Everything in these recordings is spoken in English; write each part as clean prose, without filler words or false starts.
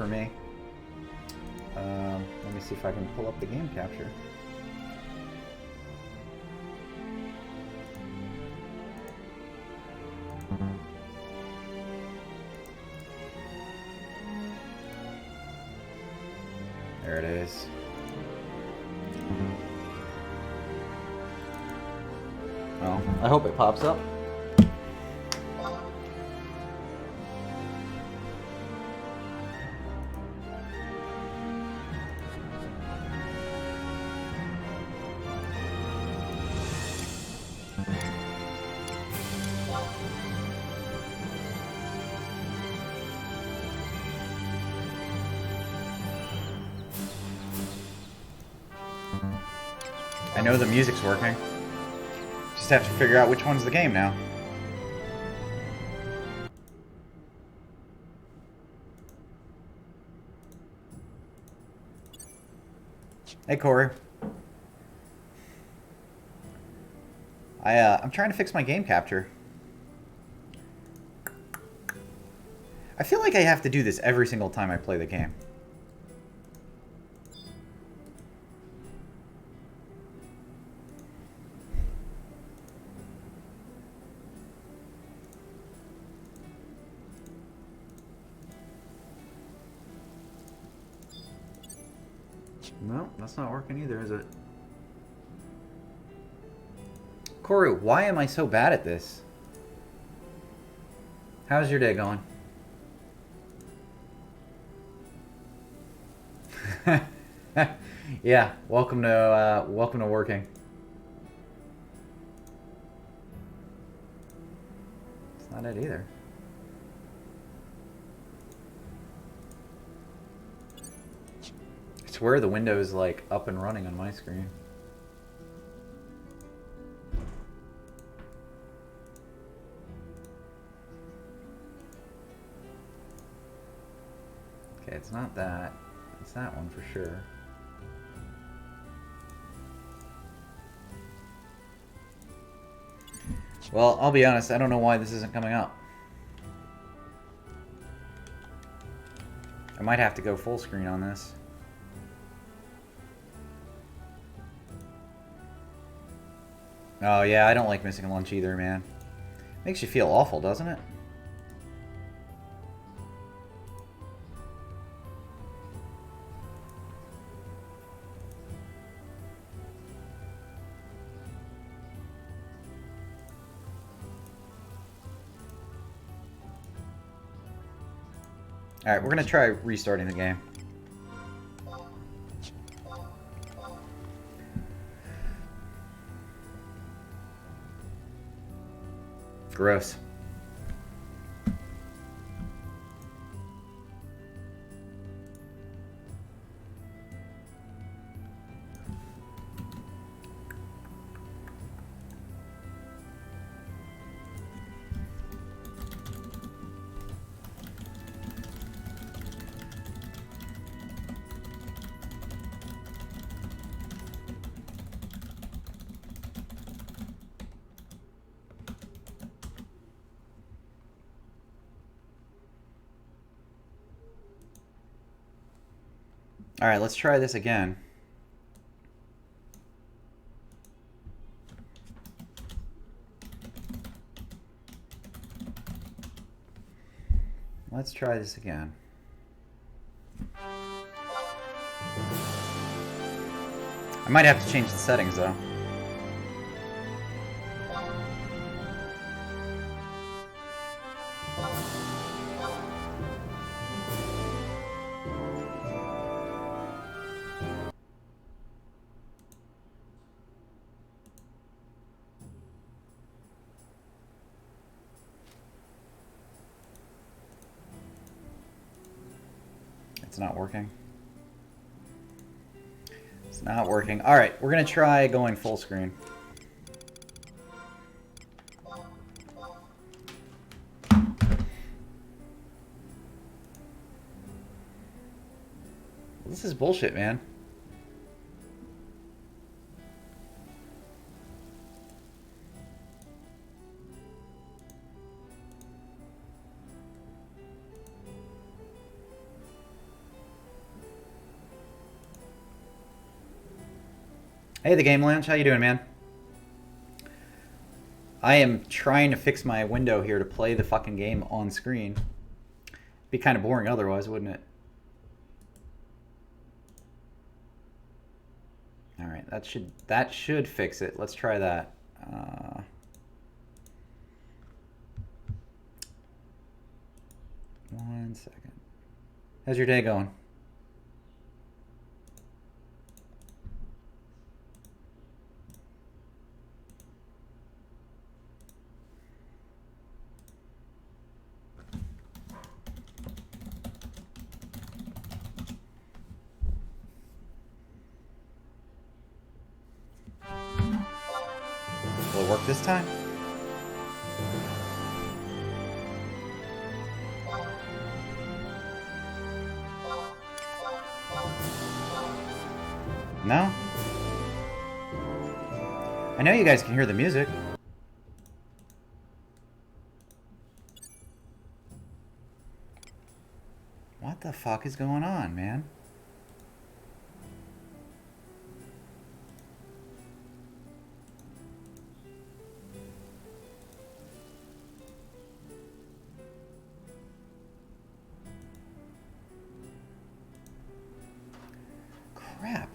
for me. Let me see if I can pull up the game capture. There it is. Well, I hope it pops up. I know the music's working. Just have to figure out which one's the game now. Hey, Corey. I'm trying to fix my game capture. I feel like I have to do this every single time I play the game. No, that's not working either, is it? Corey, why am I so bad at this? How's your day going? Yeah, welcome to working. It's not it either. I swear the window is like up and running on my screen. Okay, it's not that. It's that one for sure. Well, I'll be honest, I don't know why this isn't coming up. I might have to go full screen on this. Oh yeah, I don't like missing lunch either, man. Makes you feel awful, doesn't it? Alright, we're gonna try restarting the game. Gross. Alright, let's try this again. Let's try this again. I might have to change the settings though. It's not working. It's not working. All right, we're gonna try going full screen. This is bullshit, man. Hey, the Game Lounge. How you doing, man? I am trying to fix my window here to play the fucking game on screen. Be kind of boring otherwise, wouldn't it? All right, that should fix it. Let's try that. 1 second. How's your day going? Will it work this time? No? I know you guys can hear the music. What the fuck is going on, man? Crap.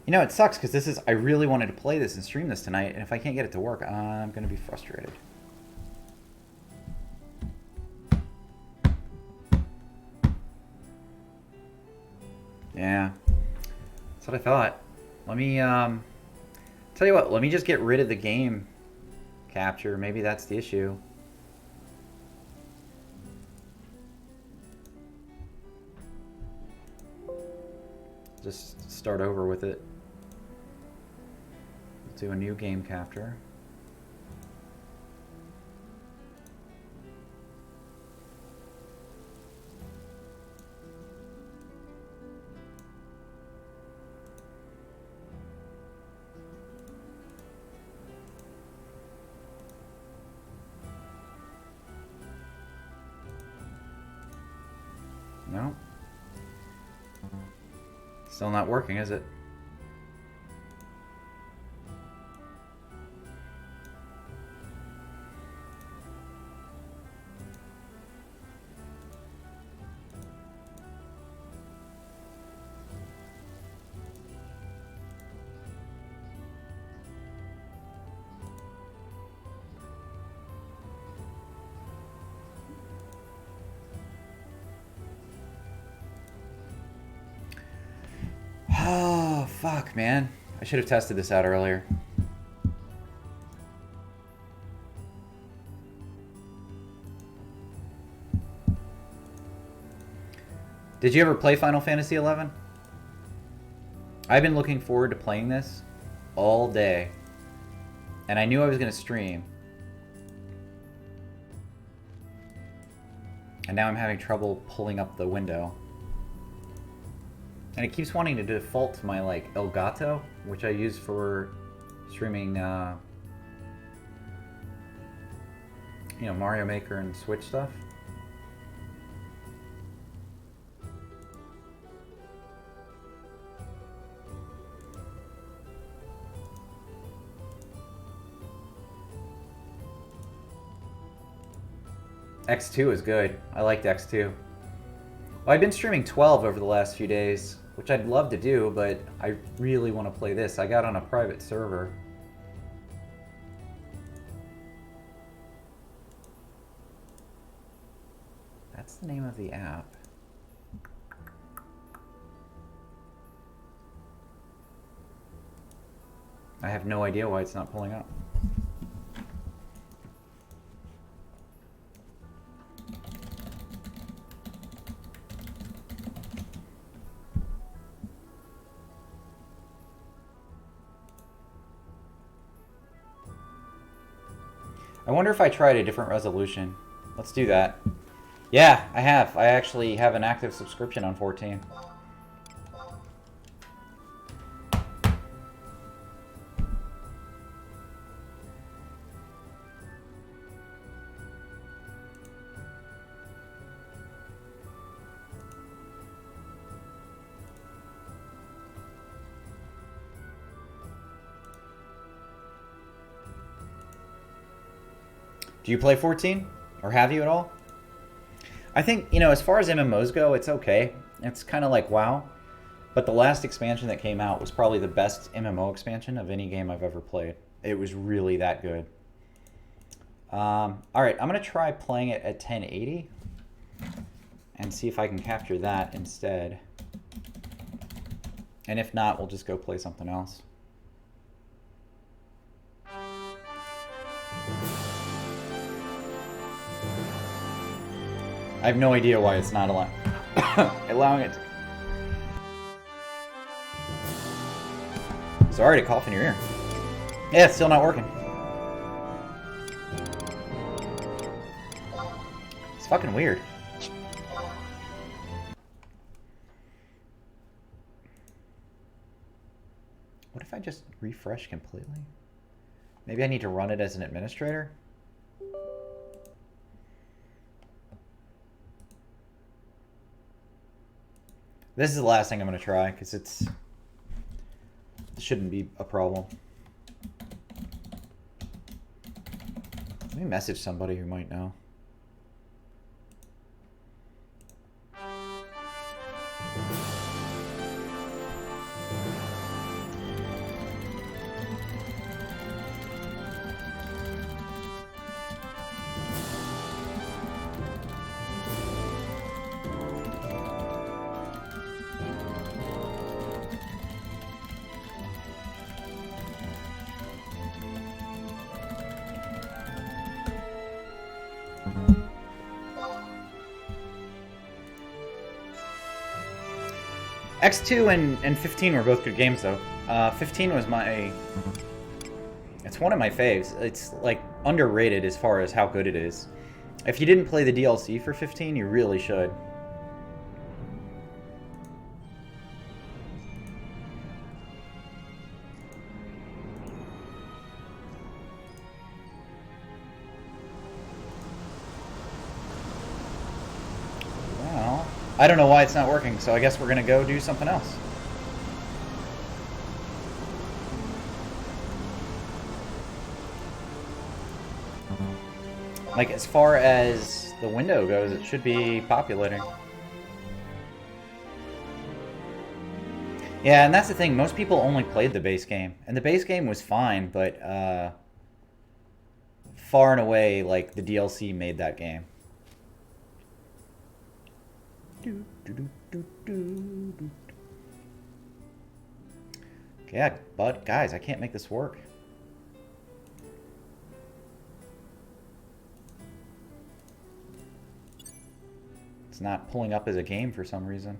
You know, it sucks because I really wanted to play this and stream this tonight, and if I can't get it to work, I'm going to be frustrated. Yeah. That's what I thought. Let me, tell you what, let me just get rid of the game capture. Maybe that's the issue. Just start over with it. Do a new game capture. No. Still not working, is it? Oh, fuck, man. I should have tested this out earlier. Did you ever play Final Fantasy XI? I've been looking forward to playing this all day. And I knew I was going to stream. And now I'm having trouble pulling up the window. And it keeps wanting to default to my, like, Elgato, which I use for streaming, you know, Mario Maker and Switch stuff. X2 is good. I liked X2. Well, I've been streaming 12 over the last few days, which I'd love to do, but I really want to play this. I got on a private server. That's the name of the app. I have no idea why it's not pulling up. I wonder if I tried a different resolution. Let's do that. Yeah, I have. I actually have an active subscription on 14. Do you play 14? Or have you at all? I think, you know, as far as MMOs go, it's okay. It's kind of like WoW. But the last expansion that came out was probably the best MMO expansion of any game I've ever played. It was really that good. All right, I'm going to try playing it at 1080 and see if I can capture that instead. And if not, we'll just go play something else. I have no idea why it's not allowing it to. Sorry to cough in your ear. Yeah, it's still not working. It's fucking weird. What if I just refresh completely? Maybe I need to run it as an administrator? This is the last thing I'm going to try, because it shouldn't be a problem. Let me message somebody who might know. X2 and 15 were both good games, though. 15 was it's one of my faves. It's, like, underrated as far as how good it is. If you didn't play the DLC for 15, you really should. I don't know why it's not working, so I guess we're gonna go do something else. Like, as far as the window goes, it should be populating. Yeah, and that's the thing. Most people only played the base game. And the base game was fine, but far and away, like, the DLC made that game. Yeah, but guys, I can't make this work. It's not pulling up as a game for some reason.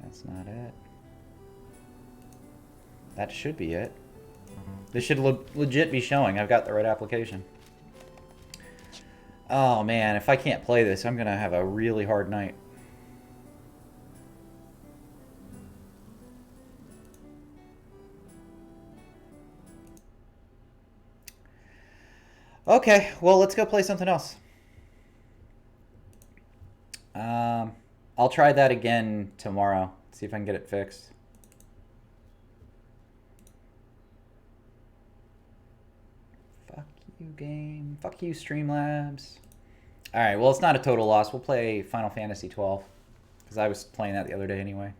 That's not it. That should be it. This should legit be showing I've got the right application. Oh man, if I can't play this, I'm gonna have a really hard night. Okay, well, let's go play something else. I'll try that again tomorrow. See if I can get it fixed. You game. Fuck you, Streamlabs. Alright, well, it's not a total loss. We'll play Final Fantasy 12. Because I was playing that the other day anyway.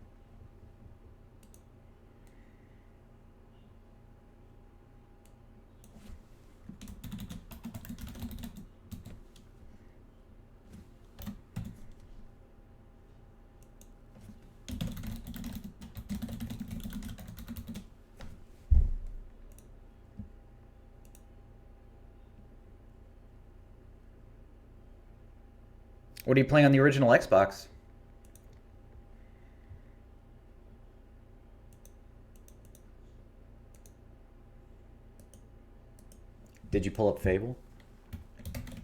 What are you playing on the original Xbox? Did you pull up Fable?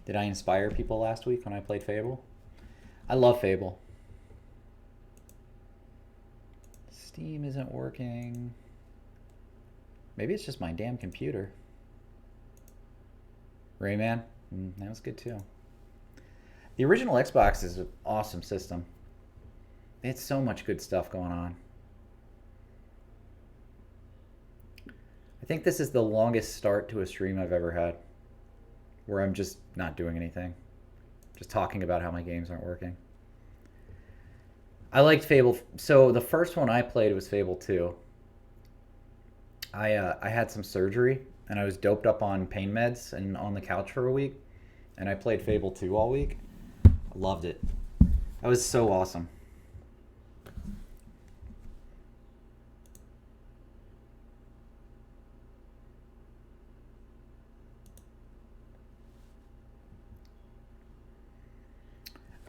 Did I inspire people last week when I played Fable? I love Fable. Steam isn't working. Maybe it's just my damn computer. Rayman? That was good too. The original Xbox is an awesome system. It's so much good stuff going on. I think this is the longest start to a stream I've ever had, where I'm just not doing anything. Just talking about how my games aren't working. I liked Fable. So the first one I played was Fable 2. I had some surgery, and I was doped up on pain meds and on the couch for a week. And I played Fable 2 all week. I loved it. That was so awesome.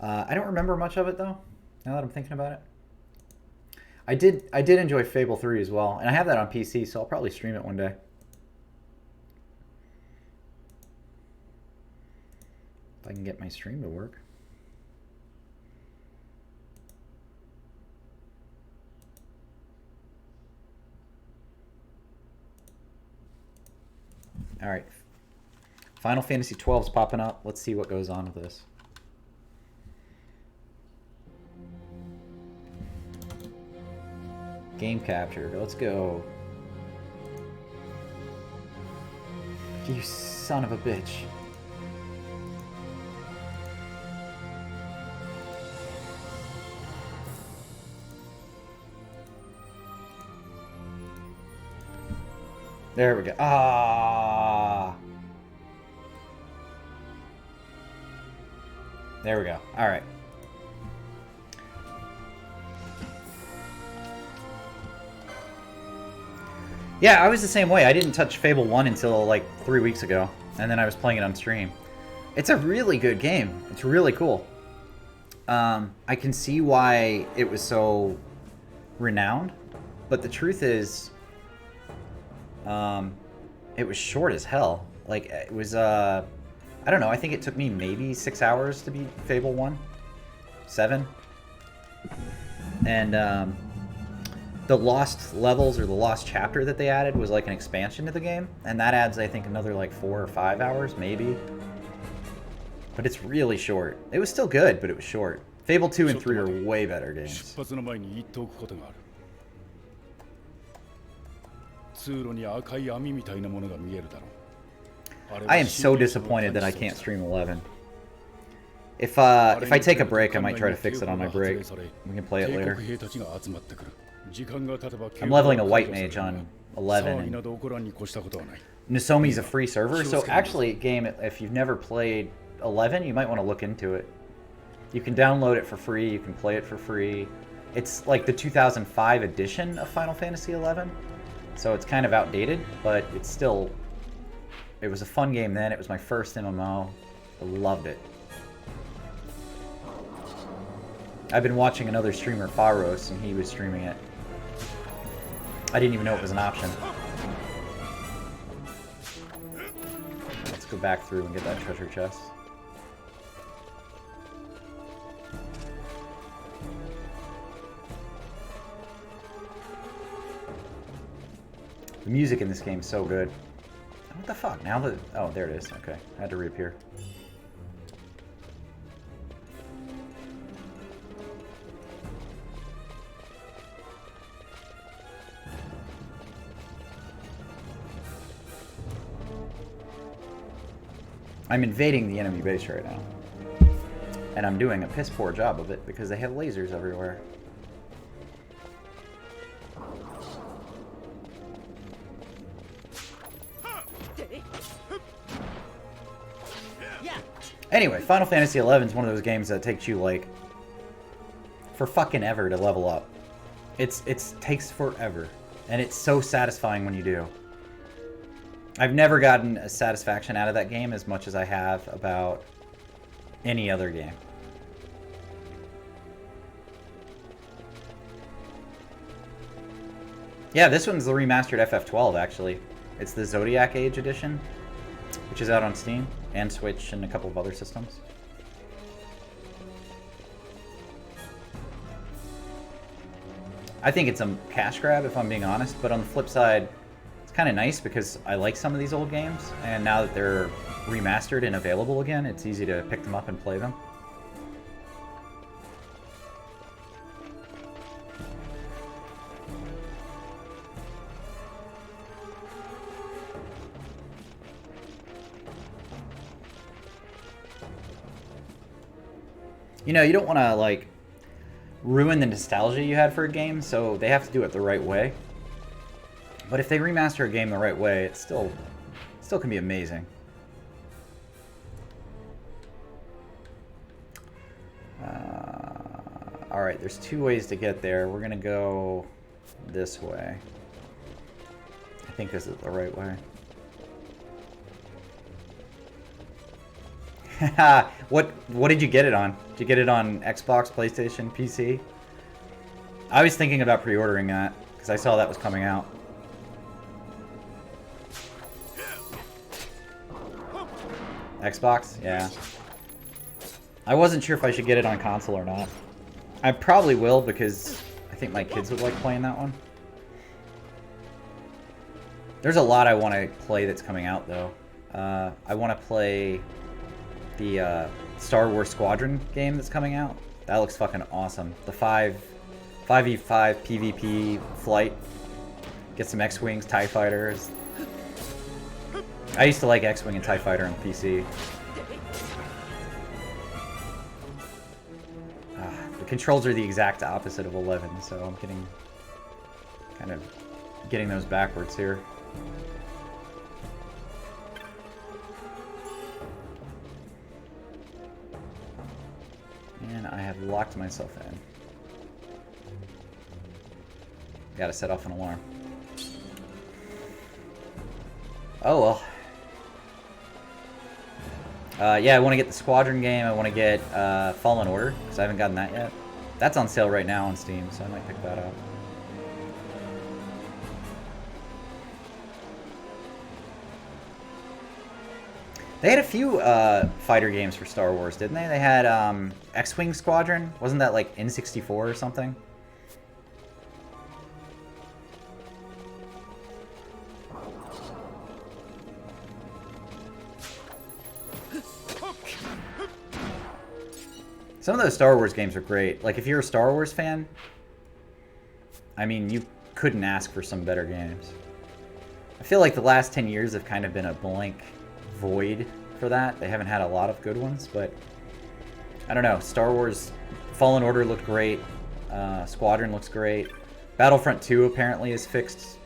I don't remember much of it though, now that I'm thinking about it. I did enjoy Fable 3 as well, and I have that on PC, so I'll probably stream it one day. If I can get my stream to work. All right. Final Fantasy 12 is popping up. Let's see what goes on with this. Game capture. Let's go. You son of a bitch. There we go. Ah. There we go. All right. Yeah, I was the same way. I didn't touch Fable 1 until like 3 weeks ago, and then I was playing it on stream. It's a really good game. It's really cool. I can see why it was so renowned, but the truth is, it was short as hell. Like, it was, I don't know, I think it took me maybe 6 hours to beat Fable 1. 7. And, the lost levels or the lost chapter that they added was like an expansion to the game, and that adds, I think, another like 4 or 5 hours, maybe. But it's really short. It was still good, but it was short. Fable 2 and 3 are way better games. I am so disappointed that I can't stream 11. If I take a break, I might try to fix it on my break. We can play it later. I'm leveling a white mage on 11. And Nozomi's a free server, so actually, game, if you've never played 11, you might want to look into it. You can download it for free, you can play it for free. It's like the 2005 edition of Final Fantasy 11, so it's kind of outdated, but it's still... It was a fun game then, it was my first MMO. I loved it. I've been watching another streamer, Faros, and he was streaming it. I didn't even know it was an option. Let's go back through and get that treasure chest. The music in this game is so good. What the fuck? Now that... Oh, there it is. Okay. I had to reappear. I'm invading the enemy base right now. And I'm doing a piss poor job of it because they have lasers everywhere. Anyway, Final Fantasy XI is one of those games that takes you, like, for fucking ever to level up. It takes forever. And it's so satisfying when you do. I've never gotten a satisfaction out of that game as much as I have about any other game. Yeah, this one's the remastered FF12, actually. It's the Zodiac Age edition, which is out on Steam and Switch and a couple of other systems. I think it's a cash grab, if I'm being honest, but on the flip side, it's kind of nice because I like some of these old games, and now that they're remastered and available again, it's easy to pick them up and play them. You know, you don't want to, like, ruin the nostalgia you had for a game, so they have to do it the right way. But if they remaster a game the right way, it still can be amazing. Alright, there's 2 ways to get there. We're gonna go this way. I think this is the right way. What did you get it on? Did you get it on Xbox, PlayStation, PC? I was thinking about pre-ordering that because I saw that was coming out. Xbox? Yeah. I wasn't sure if I should get it on console or not. I probably will because I think my kids would like playing that one. There's a lot I want to play that's coming out though. I want to play the Star Wars Squadron game that's coming out. That looks fucking awesome. The 5v5 PvP flight. Get some X-Wings, TIE Fighters. I used to like X-Wing and TIE Fighter on PC. The controls are the exact opposite of 11, so I'm getting those backwards here. And I have locked myself in. Gotta set off an alarm. Oh well. Yeah, I want to get the Squadron game. I want to get Fallen Order, because I haven't gotten that yet. That's on sale right now on Steam, so I might pick that up. They had a few fighter games for Star Wars, didn't they? They had X-Wing Squadron. Wasn't that like N64 or something? Some of those Star Wars games are great. Like, if you're a Star Wars fan, I mean, you couldn't ask for some better games. I feel like the last 10 years have kind of been a blank void for that. They haven't had a lot of good ones, but I don't know. Star Wars Fallen Order looked great. Squadron looks great. Battlefront 2 apparently is fixed.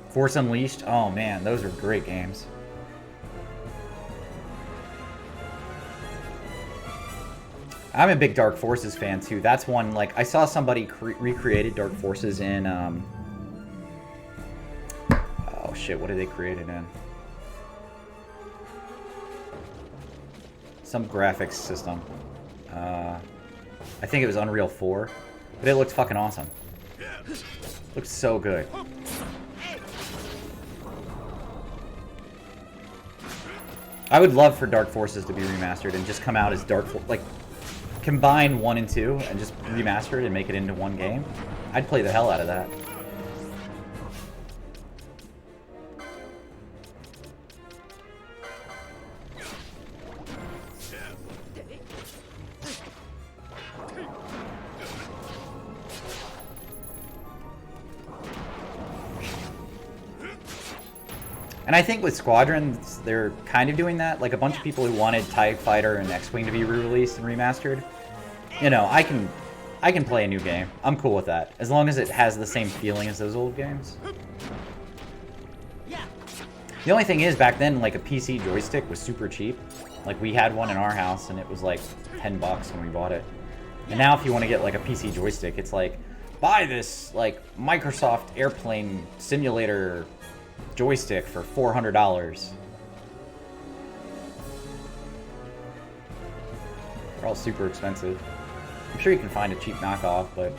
Force Unleashed. Oh, man, those are great games. I'm a big Dark Forces fan too. That's one, like, I saw somebody recreated Dark Forces in, oh shit, what did they create it in? Some graphics system. I think it was Unreal 4, but it looked fucking awesome. Looks so good. I would love for Dark Forces to be remastered and just come out as like, combine 1 and 2 and just remaster it and make it into one game. I'd play the hell out of that. And I think with Squadrons, they're kind of doing that. Like, a bunch of people who wanted TIE Fighter and X-Wing to be re-released and remastered. You know, I can play a new game. I'm cool with that. As long as it has the same feeling as those old games. The only thing is, back then, like, a PC joystick was super cheap. Like, we had one in our house, and it was like $10 when we bought it. And now if you want to get, like, a PC joystick, it's like, buy this, like, Microsoft Airplane Simulator joystick for $400. They're all super expensive. I'm sure you can find a cheap knockoff, but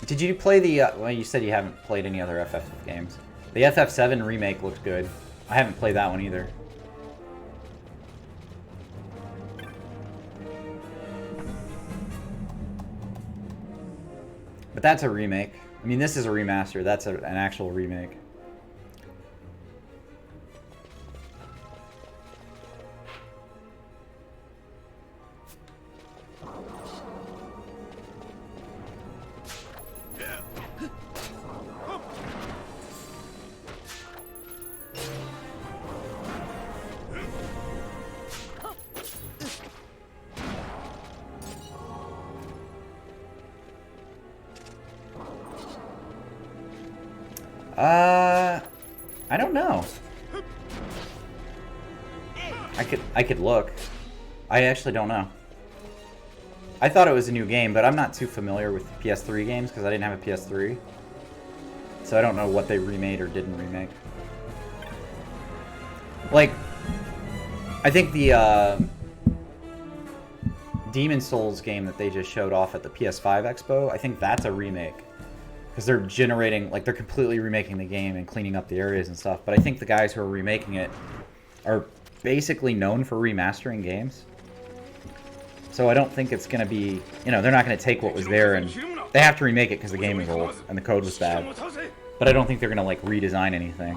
did you play the, well, you said you haven't played any other FF games. The FF7 remake looked good. I haven't played that one either. But that's a remake. I mean, this is a remaster. That's an actual remake. I don't know. I could look. I actually don't know. I thought it was a new game, but I'm not too familiar with PS3 games because I didn't have a PS3. So I don't know what they remade or didn't remake. Like, I think the Demon Souls game that they just showed off at the PS5 Expo, I think that's a remake. Because they're generating, like, they're completely remaking the game and cleaning up the areas and stuff. But I think the guys who are remaking it are basically known for remastering games. So I don't think it's going to be, you know, they're not going to take what was there and they have to remake it because the game was old and the code was bad. But I don't think they're going to, like, redesign anything.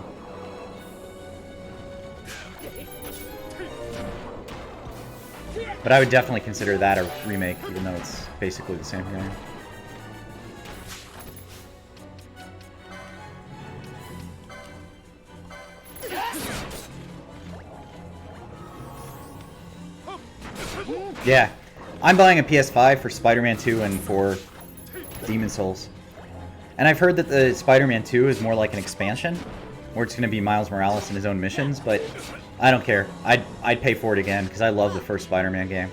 But I would definitely consider that a remake, even though it's basically the same game. Yeah, I'm buying a PS5 for Spider-Man 2 and for Demon Souls. And I've heard that the Spider-Man 2 is more like an expansion, where it's going to be Miles Morales and his own missions, but I don't care. I'd pay for it again, because I love the first Spider-Man game.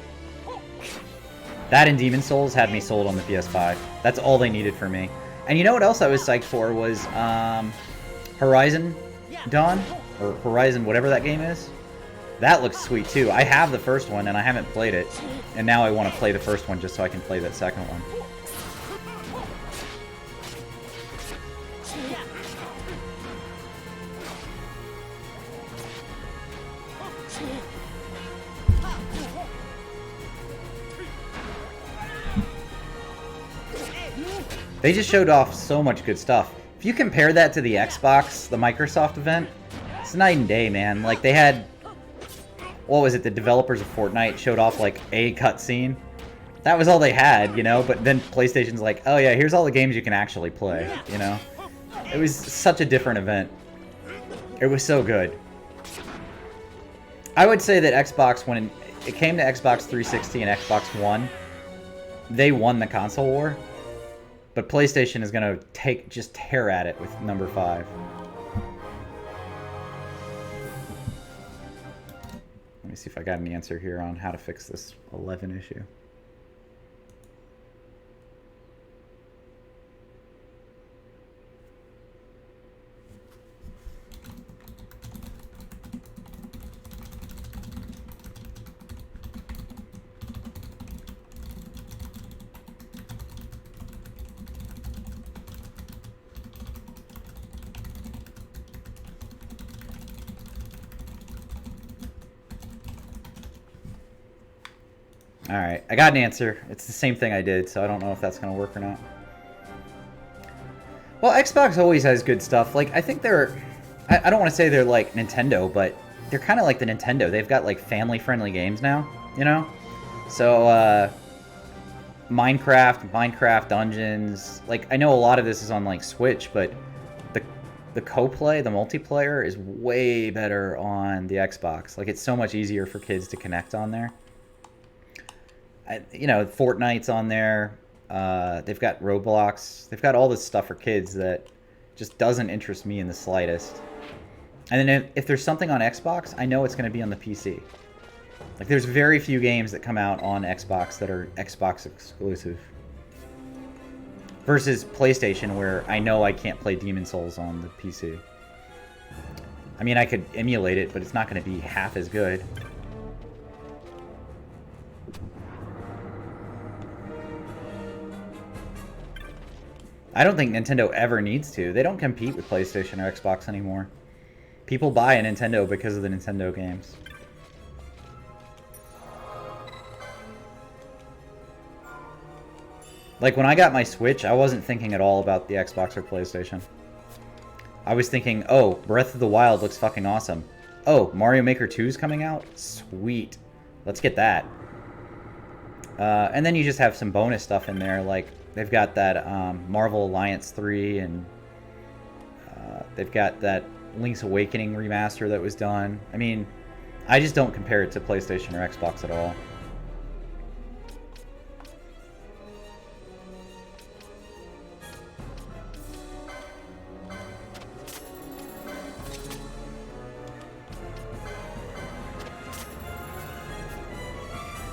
That and Demon Souls had me sold on the PS5. That's all they needed for me. And you know what else I was psyched for was Horizon Dawn, or Horizon whatever that game is. That looks sweet too. I have the first one and I haven't played it. And now I want to play the first one just so I can play that second one. They just showed off so much good stuff. If you compare that to the Xbox, the Microsoft event, it's night and day, man. Like, they had... What was it? The developers of Fortnite showed off, like, a cutscene. That was all they had, you know? But then PlayStation's like, oh yeah, here's all the games you can actually play, you know? It was such a different event. It was so good. I would say that Xbox, when it came to Xbox 360 and Xbox One, they won the console war. But PlayStation is going to just tear at it with number 5. Let me see if I got an answer here on how to fix this 11 issue. Alright, I got an answer. It's the same thing I did, so I don't know if that's going to work or not. Well, Xbox always has good stuff. Like, I think they're... I don't want to say they're like Nintendo, but they're kind of like the Nintendo. They've got, like, family-friendly games now, you know? So, Minecraft Dungeons... Like, I know a lot of this is on, like, Switch, but the co-play, the multiplayer, is way better on the Xbox. Like, it's so much easier for kids to connect on there. You know, Fortnite's on there. They've got Roblox. They've got all this stuff for kids that just doesn't interest me in the slightest. And then if there's something on Xbox, I know it's going to be on the PC. Like, there's very few games that come out on Xbox that are Xbox exclusive. Versus PlayStation, where I know I can't play Demon Souls on the PC. I mean, I could emulate it, but it's not going to be half as good. I don't think Nintendo ever needs to. They don't compete with PlayStation or Xbox anymore. People buy a Nintendo because of the Nintendo games. Like, when I got my Switch, I wasn't thinking at all about the Xbox or PlayStation. I was thinking, oh, Breath of the Wild looks fucking awesome. Oh, Mario Maker 2 is coming out? Sweet. Let's get that. And then you just have some bonus stuff in there, like they've got that Marvel Alliance 3, and they've got that Link's Awakening remaster that was done. I mean, I just don't compare it to PlayStation or Xbox at all.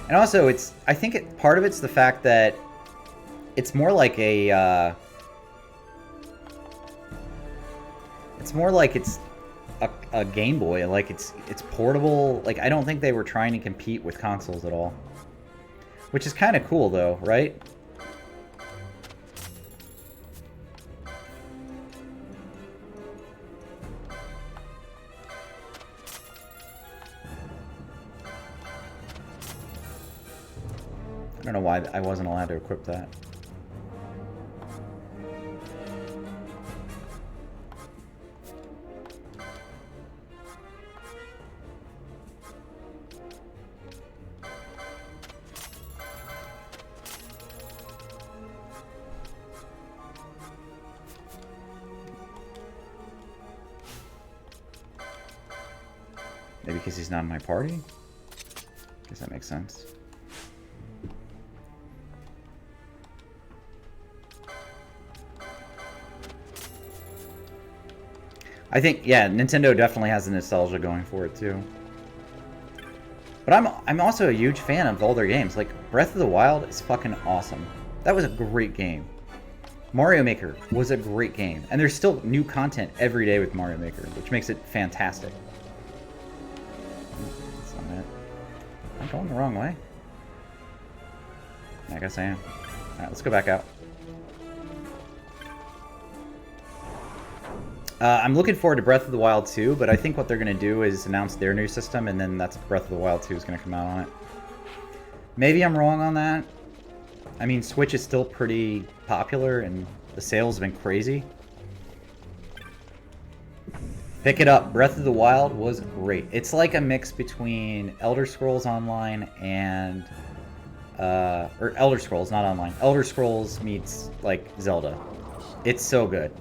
And also, I think part of it's the fact that it's more like a, a Game Boy. Like, it's portable. Like, I don't think they were trying to compete with consoles at all. Which is kind of cool, though, right? I don't know why I wasn't allowed to equip that. Maybe because he's not in my party? Guess that makes sense. I think, yeah, Nintendo definitely has the nostalgia going for it, too. But I'm also a huge fan of all their games. Like, Breath of the Wild is fucking awesome. That was a great game. Mario Maker was a great game. And there's still new content every day with Mario Maker, which makes it fantastic. That's not it. I'm going the wrong way. I guess I am. Alright, let's go back out. I'm looking forward to Breath of the Wild 2, but I think what they're going to do is announce their new system, and then that's Breath of the Wild 2 is going to come out on it. Maybe I'm wrong on that. I mean, Switch is still pretty popular, and the sales have been crazy. Pick it up. Breath of the Wild was great. It's like a mix between Elder Scrolls Online and... or Elder Scrolls, not online. Elder Scrolls meets, like, Zelda. It's so good.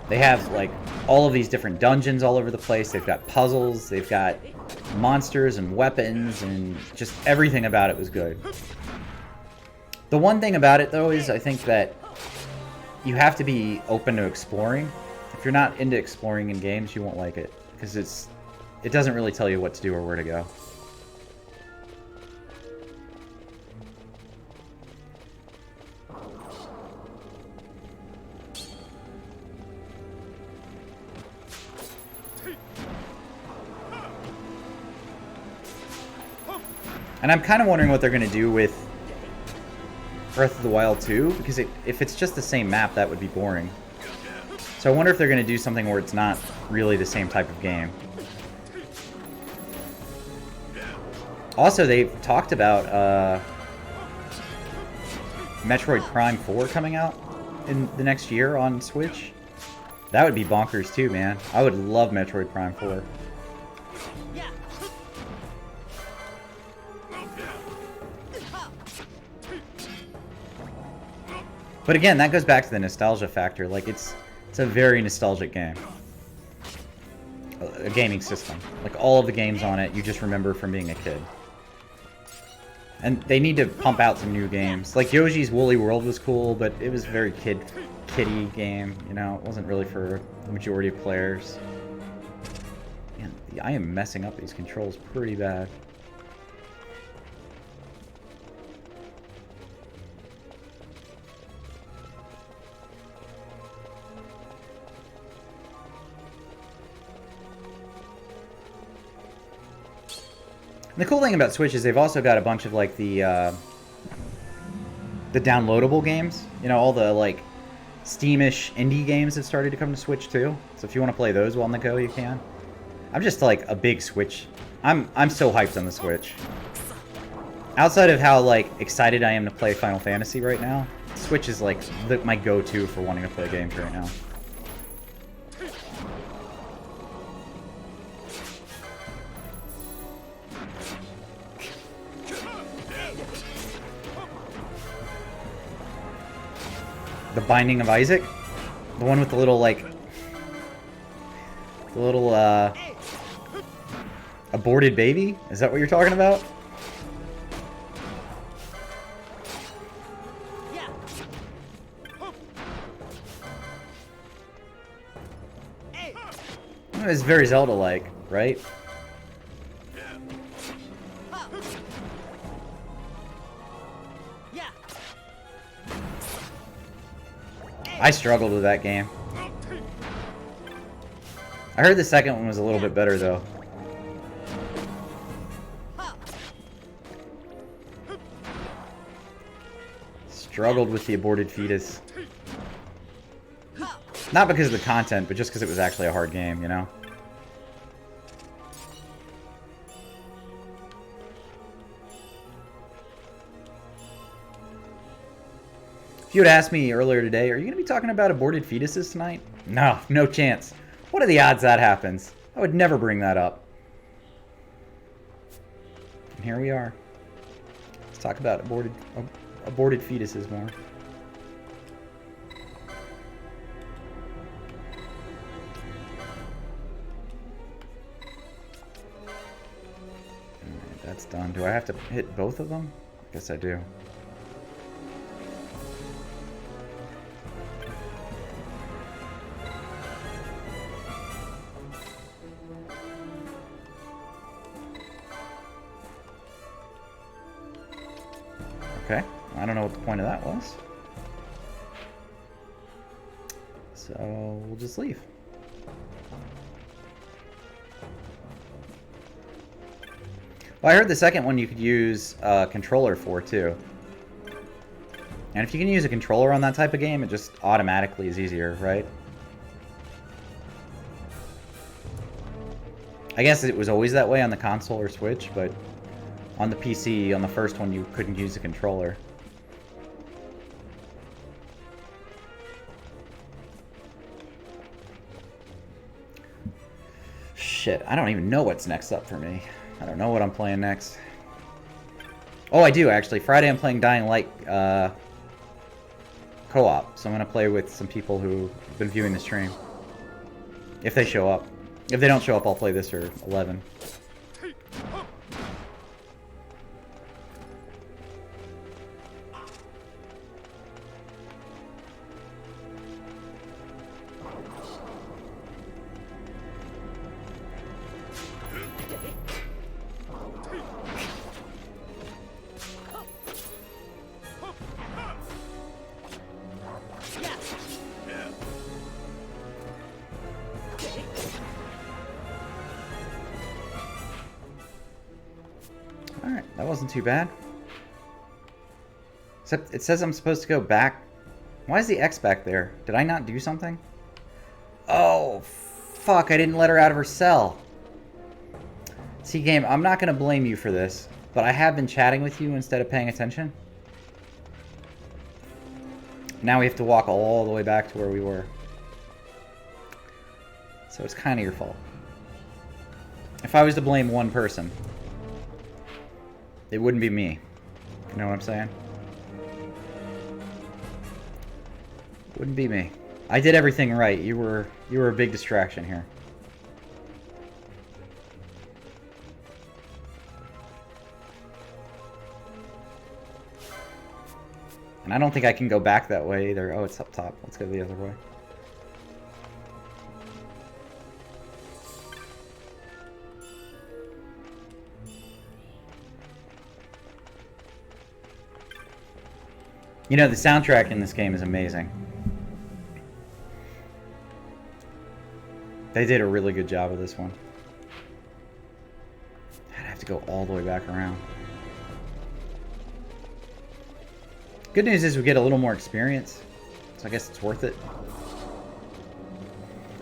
They have, like, all of these different dungeons all over the place. They've got puzzles. They've got monsters and weapons, and just everything about it was good. The one thing about it, though, is I think that you have to be open to exploring. If you're not into exploring in games, you won't like it, because it doesn't really tell you what to do or where to go. And I'm kind of wondering what they're going to do with Breath of the Wild 2, because if it's just the same map, that would be boring. So I wonder if they're going to do something where it's not really the same type of game. Also, they've talked about Metroid Prime 4 coming out in the next year on Switch. That would be bonkers too, man. I would love Metroid Prime 4. But again, that goes back to the nostalgia factor. Like, it's a very nostalgic game. A gaming system. Like, all of the games on it, you just remember from being a kid. And they need to pump out some new games. Like, Yoshi's Woolly World was cool, but it was a very kiddie game. You know, it wasn't really for the majority of players. Man, I am messing up these controls pretty bad. And the cool thing about Switch is they've also got a bunch of, like, the downloadable games. You know, all the, like, Steamish indie games have started to come to Switch, too. So if you want to play those while on the go, you can. I'm just, like, a big Switch. I'm so hyped on the Switch. Outside of how, like, excited I am to play Final Fantasy right now, Switch is, like, my go-to for wanting to play games right now. The Binding of Isaac? The one with the little, like... The little, aborted baby? Is that what you're talking about? It's very Zelda-like, right? I struggled with that game. I heard the second one was a little bit better, though. Struggled with the aborted fetus. Not because of the content, but just because it was actually a hard game, you know? If you had asked me earlier today, are you going to be talking about aborted fetuses tonight? No, no chance. What are the odds that happens? I would never bring that up. And here we are. Let's talk about aborted fetuses more. Alright, that's done. Do I have to hit both of them? I guess I do. Okay, I don't know what the point of that was. So, we'll just leave. Well, I heard the second one you could use a controller for, too. And if you can use a controller on that type of game, it just automatically is easier, right? I guess it was always that way on the console or Switch, but on the PC, on the first one, you couldn't use a controller. Shit, I don't even know what's next up for me. I don't know what I'm playing next. Oh, I do, actually. Friday I'm playing Dying Light co-op, so I'm going to play with some people who've been viewing the stream. If they show up. If they don't show up, I'll play this or 11. Alright, that wasn't too bad. Except it says I'm supposed to go back. Why is the X back there? Did I not do something? Oh, fuck, I didn't let her out of her cell. See, game, I'm not going to blame you for this, but I have been chatting with you instead of paying attention. Now we have to walk all the way back to where we were. So it's kind of your fault. If I was to blame one person, it wouldn't be me. You know what I'm saying? Wouldn't be me. I did everything right. You were a big distraction here. And I don't think I can go back that way either. Oh, it's up top. Let's go the other way. You know, the soundtrack in this game is amazing. They did a really good job with this one. I'd have to go all the way back around. Good news is we get a little more experience, so I guess it's worth it.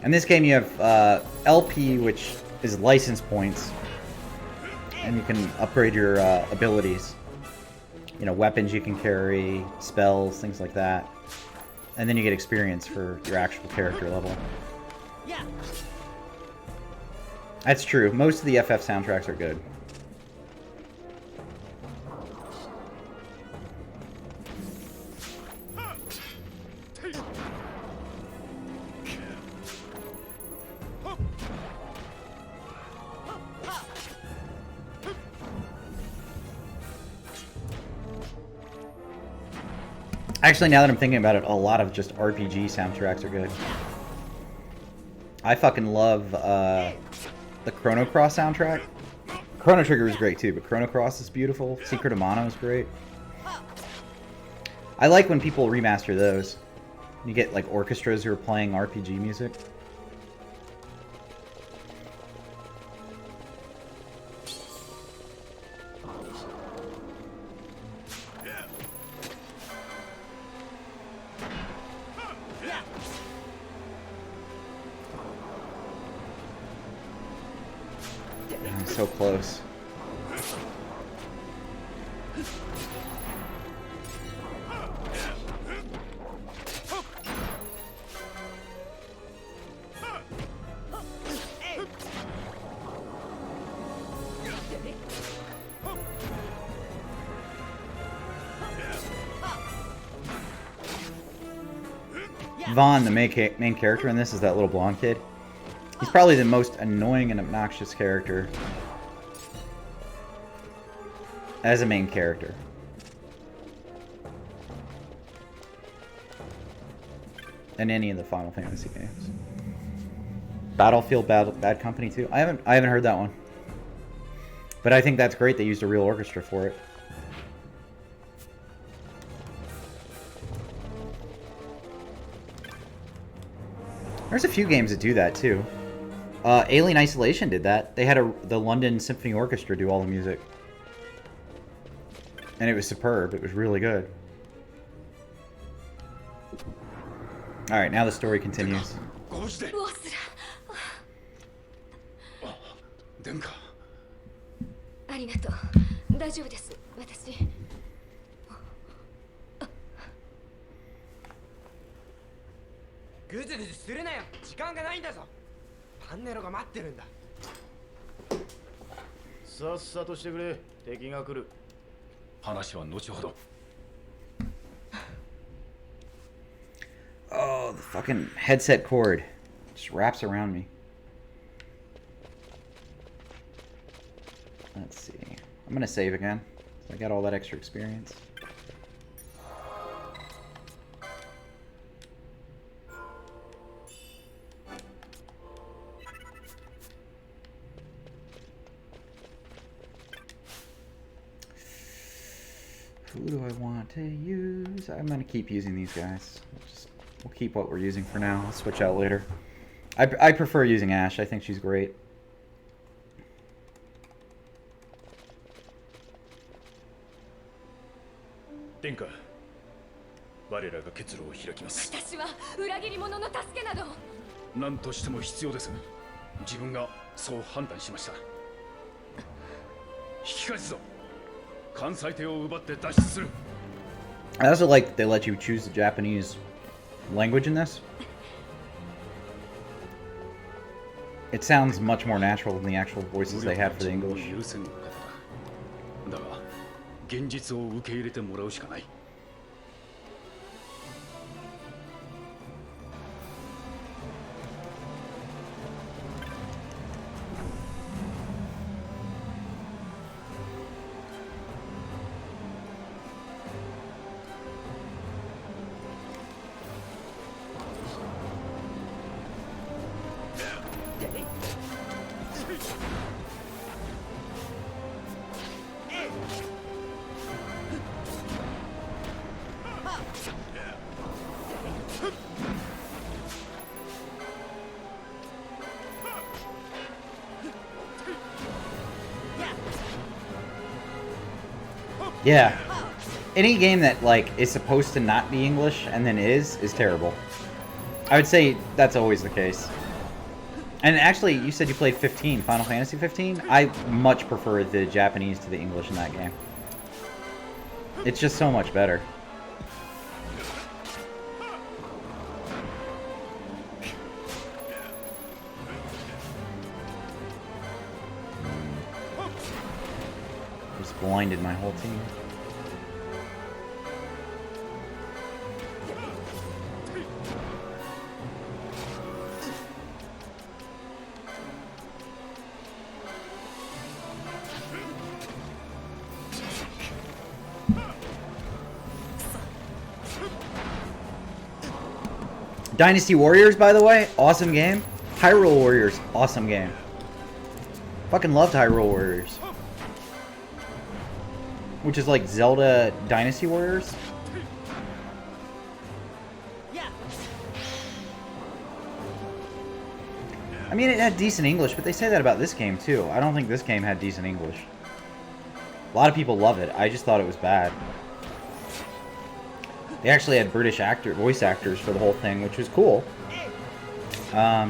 In this game you have LP, which is license points, and you can upgrade your abilities. You know, weapons you can carry, spells, things like that. And then you get experience for your actual character level. That's true. Most of the FF soundtracks are good. Actually, now that I'm thinking about it, a lot of just RPG soundtracks are good. I fucking love the Chrono Cross soundtrack. Chrono Trigger is great too, but Chrono Cross is beautiful. Secret of Mana is great. I like when people remaster those. You get like orchestras who are playing RPG music. So close. Vaughn, the main character in this, is that little blonde kid. He's probably the most annoying and obnoxious character as a main character. In any of the Final Fantasy games. Battlefield Bad Company 2. I haven't heard that one. But I think that's great they used a real orchestra for it. There's a few games that do that too. Alien Isolation did that. They had the London Symphony Orchestra do all the music. And it was superb. It was really good. Alright, now the story continues. Oh, the fucking headset cord just wraps around me. Let's see. I'm gonna save again. I got all that extra experience. Who do I want to use? I'm gonna keep using these guys. We'll keep what we're using for now. I'll switch out later. I prefer using Ash. I think she's great. Dinka. 我らが結露を開きます。私は裏切り者の助けなど。何としても必要です。自分がそう判断しました。引き返すぞ。関西艇を奪って脱出する。I also like that they let you choose the Japanese language in this. It sounds much more natural than the actual voices they had for the English. だが現実を受け入れてもらうしかない。Yeah. Any game that, like, is supposed to not be English and then is terrible. I would say that's always the case. And actually, you said you played 15, Final Fantasy 15? I much prefer the Japanese to the English in that game. It's just so much better. Just blinded my whole team. Dynasty Warriors, by the way, awesome game. Hyrule Warriors, awesome game. Fucking loved Hyrule Warriors. Which is like Zelda Dynasty Warriors. I mean, it had decent English, but they say that about this game too. I don't think this game had decent English. A lot of people love it. I just thought it was bad. They actually had British voice actors for the whole thing, which was cool. But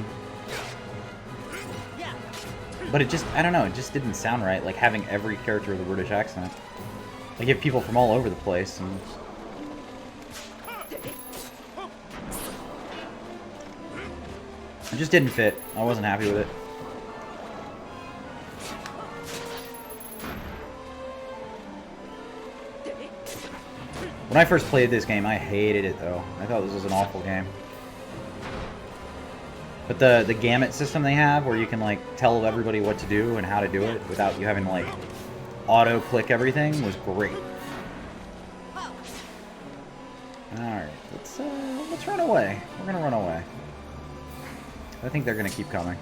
it just, I don't know, it just didn't sound right, like having every character with a British accent. They get people from all over the place, and it just didn't fit. I wasn't happy with it. When I first played this game, I hated it, though. I thought this was an awful game. But the gamut system they have, where you can, like, tell everybody what to do and how to do it without you having to, like, auto-click everything, was great. Alright, let's run away. We're gonna run away. I think they're gonna keep coming.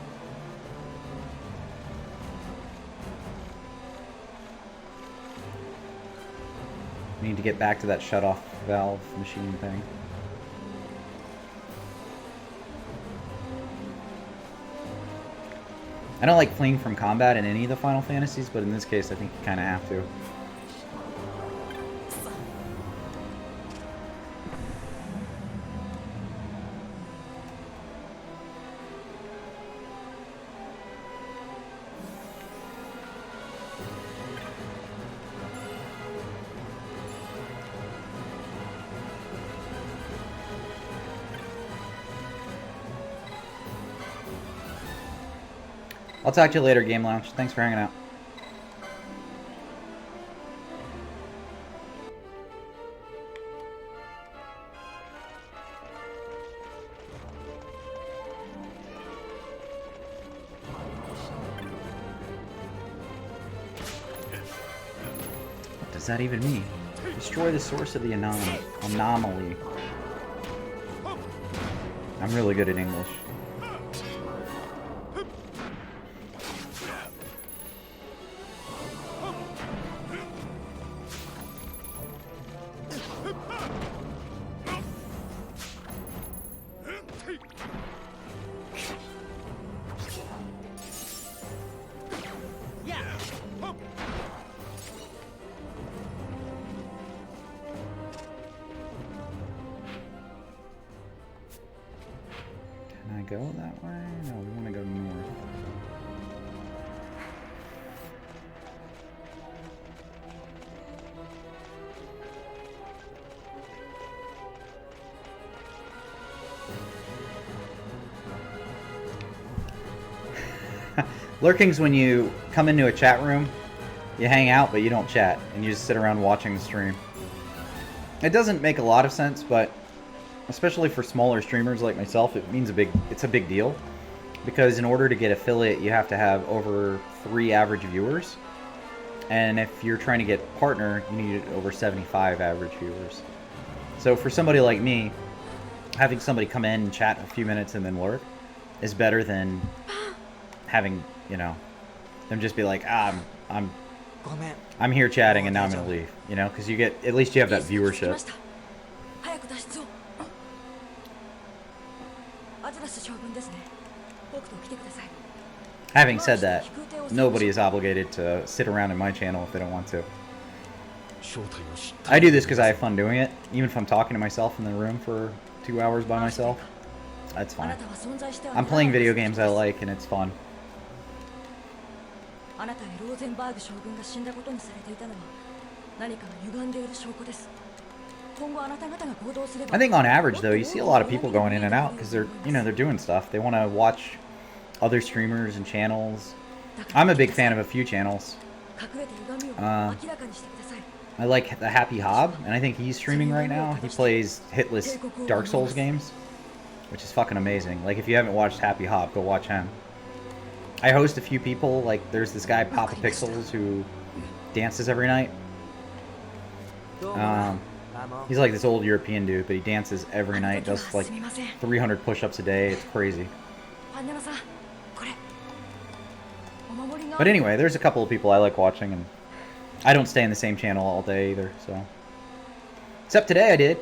We need to get back to that shut-off valve machine thing. I don't like fleeing from combat in any of the Final Fantasies, but in this case I think you kind of have to. I'll talk to you later, Game Lounge. Thanks for hanging out. What does that even mean? Destroy the source of the anomaly. I'm really good at English. Go that way? No, we want to go north. Lurking's when you come into a chat room, you hang out, but you don't chat, and you just sit around watching the stream. It doesn't make a lot of sense, but especially for smaller streamers like myself, it's a big deal, because in order to get affiliate, you have to have over 3 average viewers, and if you're trying to get partner, you need over 75 average viewers. So for somebody like me, having somebody come in and chat a few minutes and then lurk is better than having, you know, them just be like, I'm here chatting and now I'm gonna leave, you know, because at least you have that viewership. Having said that, nobody is obligated to sit around in my channel if they don't want to. I do this because I have fun doing it, even if I'm talking to myself in the room for 2 hours by myself. That's fine. I'm playing video games I like, and it's fun. I think on average, though, you see a lot of people going in and out because they're, they're doing stuff. They want to watch other streamers and channels. I'm a big fan of a few channels. I like the Happy Hob, and I think he's streaming right now. He plays hitless Dark Souls games, which is fucking amazing. Like, if you haven't watched Happy Hob, go watch him. I host a few people. Like, there's this guy, Papa Pixels, who dances every night. He's like this old European dude, but he dances every night, does like 300 push-ups a day. It's crazy. But anyway, there's a couple of people I like watching, and I don't stay in the same channel all day either, so. Except today I did.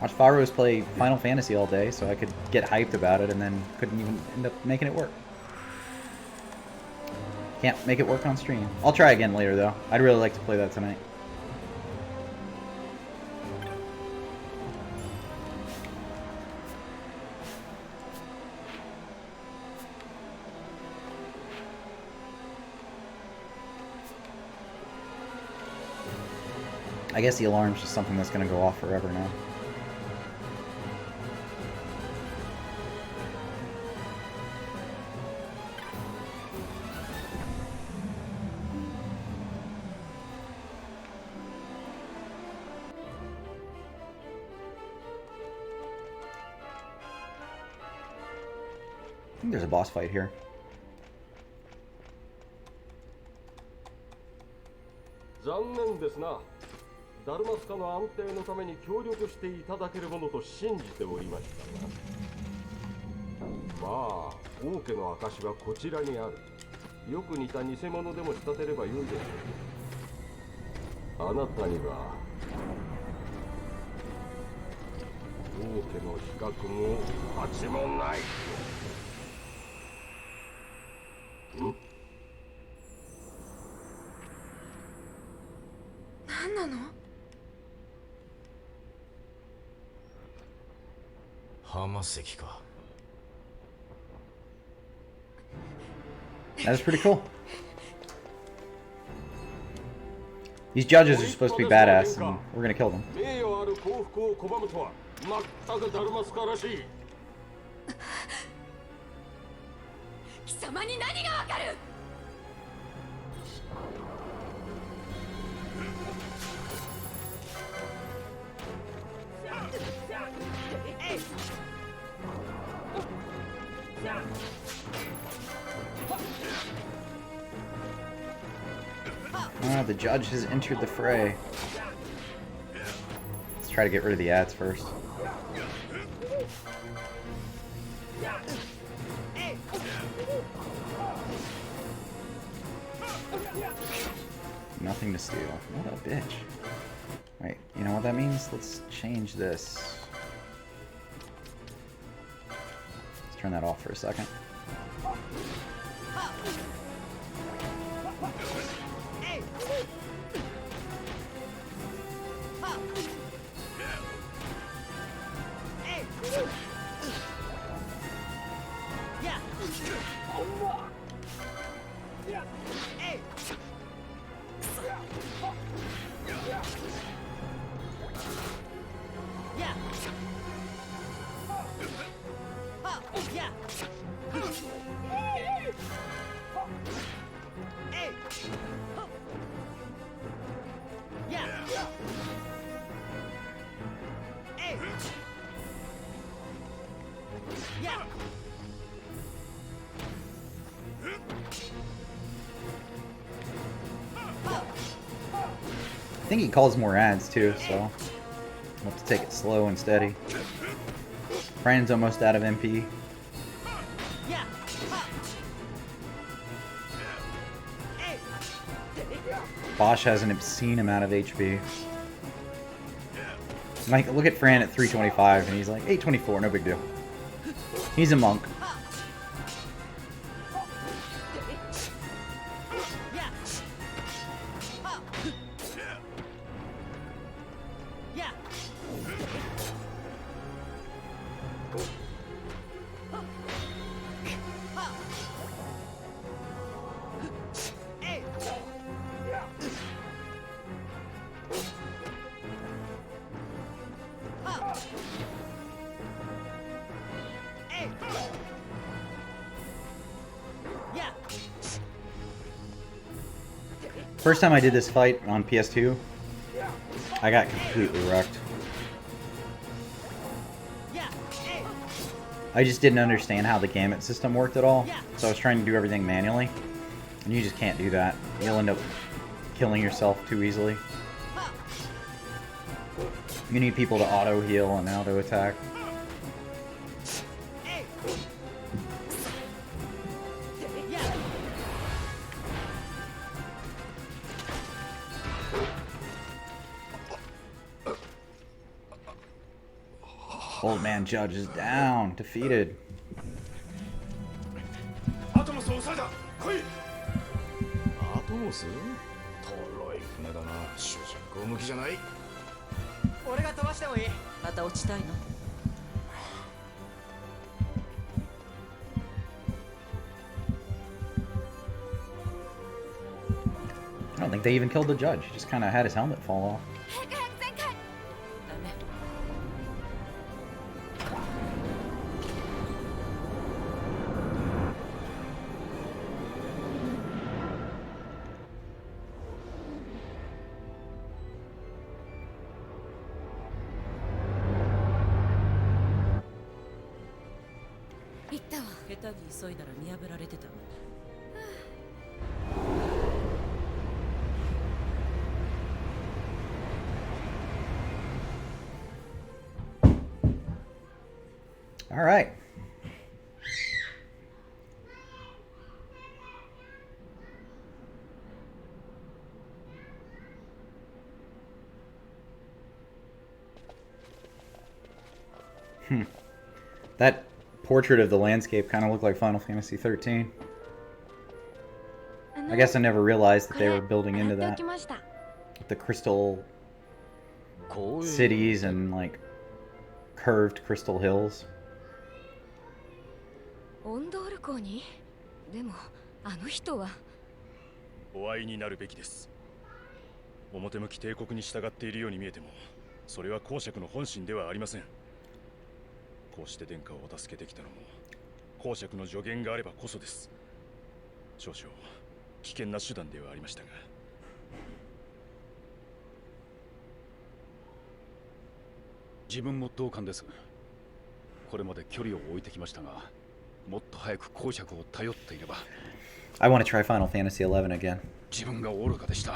Watch Faros play Final Fantasy all day, so I could get hyped about it, and then couldn't even end up making it work. Can't make it work on stream. I'll try again later, though. I'd really like to play that tonight. I guess the alarm's just something that's going to go off forever now. I think there's a boss fight here. 残念ですな。ダルマスカの安定のために協力していただけるものと信じておりましたが。まあ、王家の証はこちらにある。よく似た偽物でも仕立てればよいでしょう。あなたには王家の資格も価値もない。ん？何なの？浜石か。That was pretty cool. These judges are supposed to be badass, and we're gonna kill them. 名誉ある幸福を拒むとは全くダルマスカらしい。貴様に何がわかる？The judge has entered the fray. Let's try to get rid of the ads first. Nothing to steal. What a bitch. Wait, you know what that means? Let's change this. Let's turn that off for a second. I think he calls more ads too, so we'll have to take it slow and steady. Brandon's almost out of MP. Bosch has an obscene amount of HP. Like, look at Fran at 325, and he's like 824, no big deal. He's a monk. First time I did this fight on PS2, I got completely wrecked. I just didn't understand how the gamut system worked at all, so I was trying to do everything manually, and you just can't do that. You'll end up killing yourself too easily. You need people to auto heal and auto attack. Old man Judge is down, defeated. アトモスを抑えた。来い。アトモス？とろい船だな。主人公向きじゃない。俺が飛ばしてもいい。また落ちたいの？ I don't think they even killed the judge. He just kind of had his helmet fall off. All right. That portrait of the landscape kind of looked like Final Fantasy 13. I guess I never realized that they were building into that. With the crystal cities and like curved crystal hills. オンドール港にでもあの人はお会いになるべきです。表向き帝国に従っているように見えても、それは公爵の本心ではありません。こうして殿下を助けてきたのも公爵の助言があればこそです。少々危険な手段ではありましたが。自分も同感です。これまで距離を置いてきましたが、もっと早く公爵を頼っていれば。I want to try Final Fantasy 11 again. 自分が愚かでした。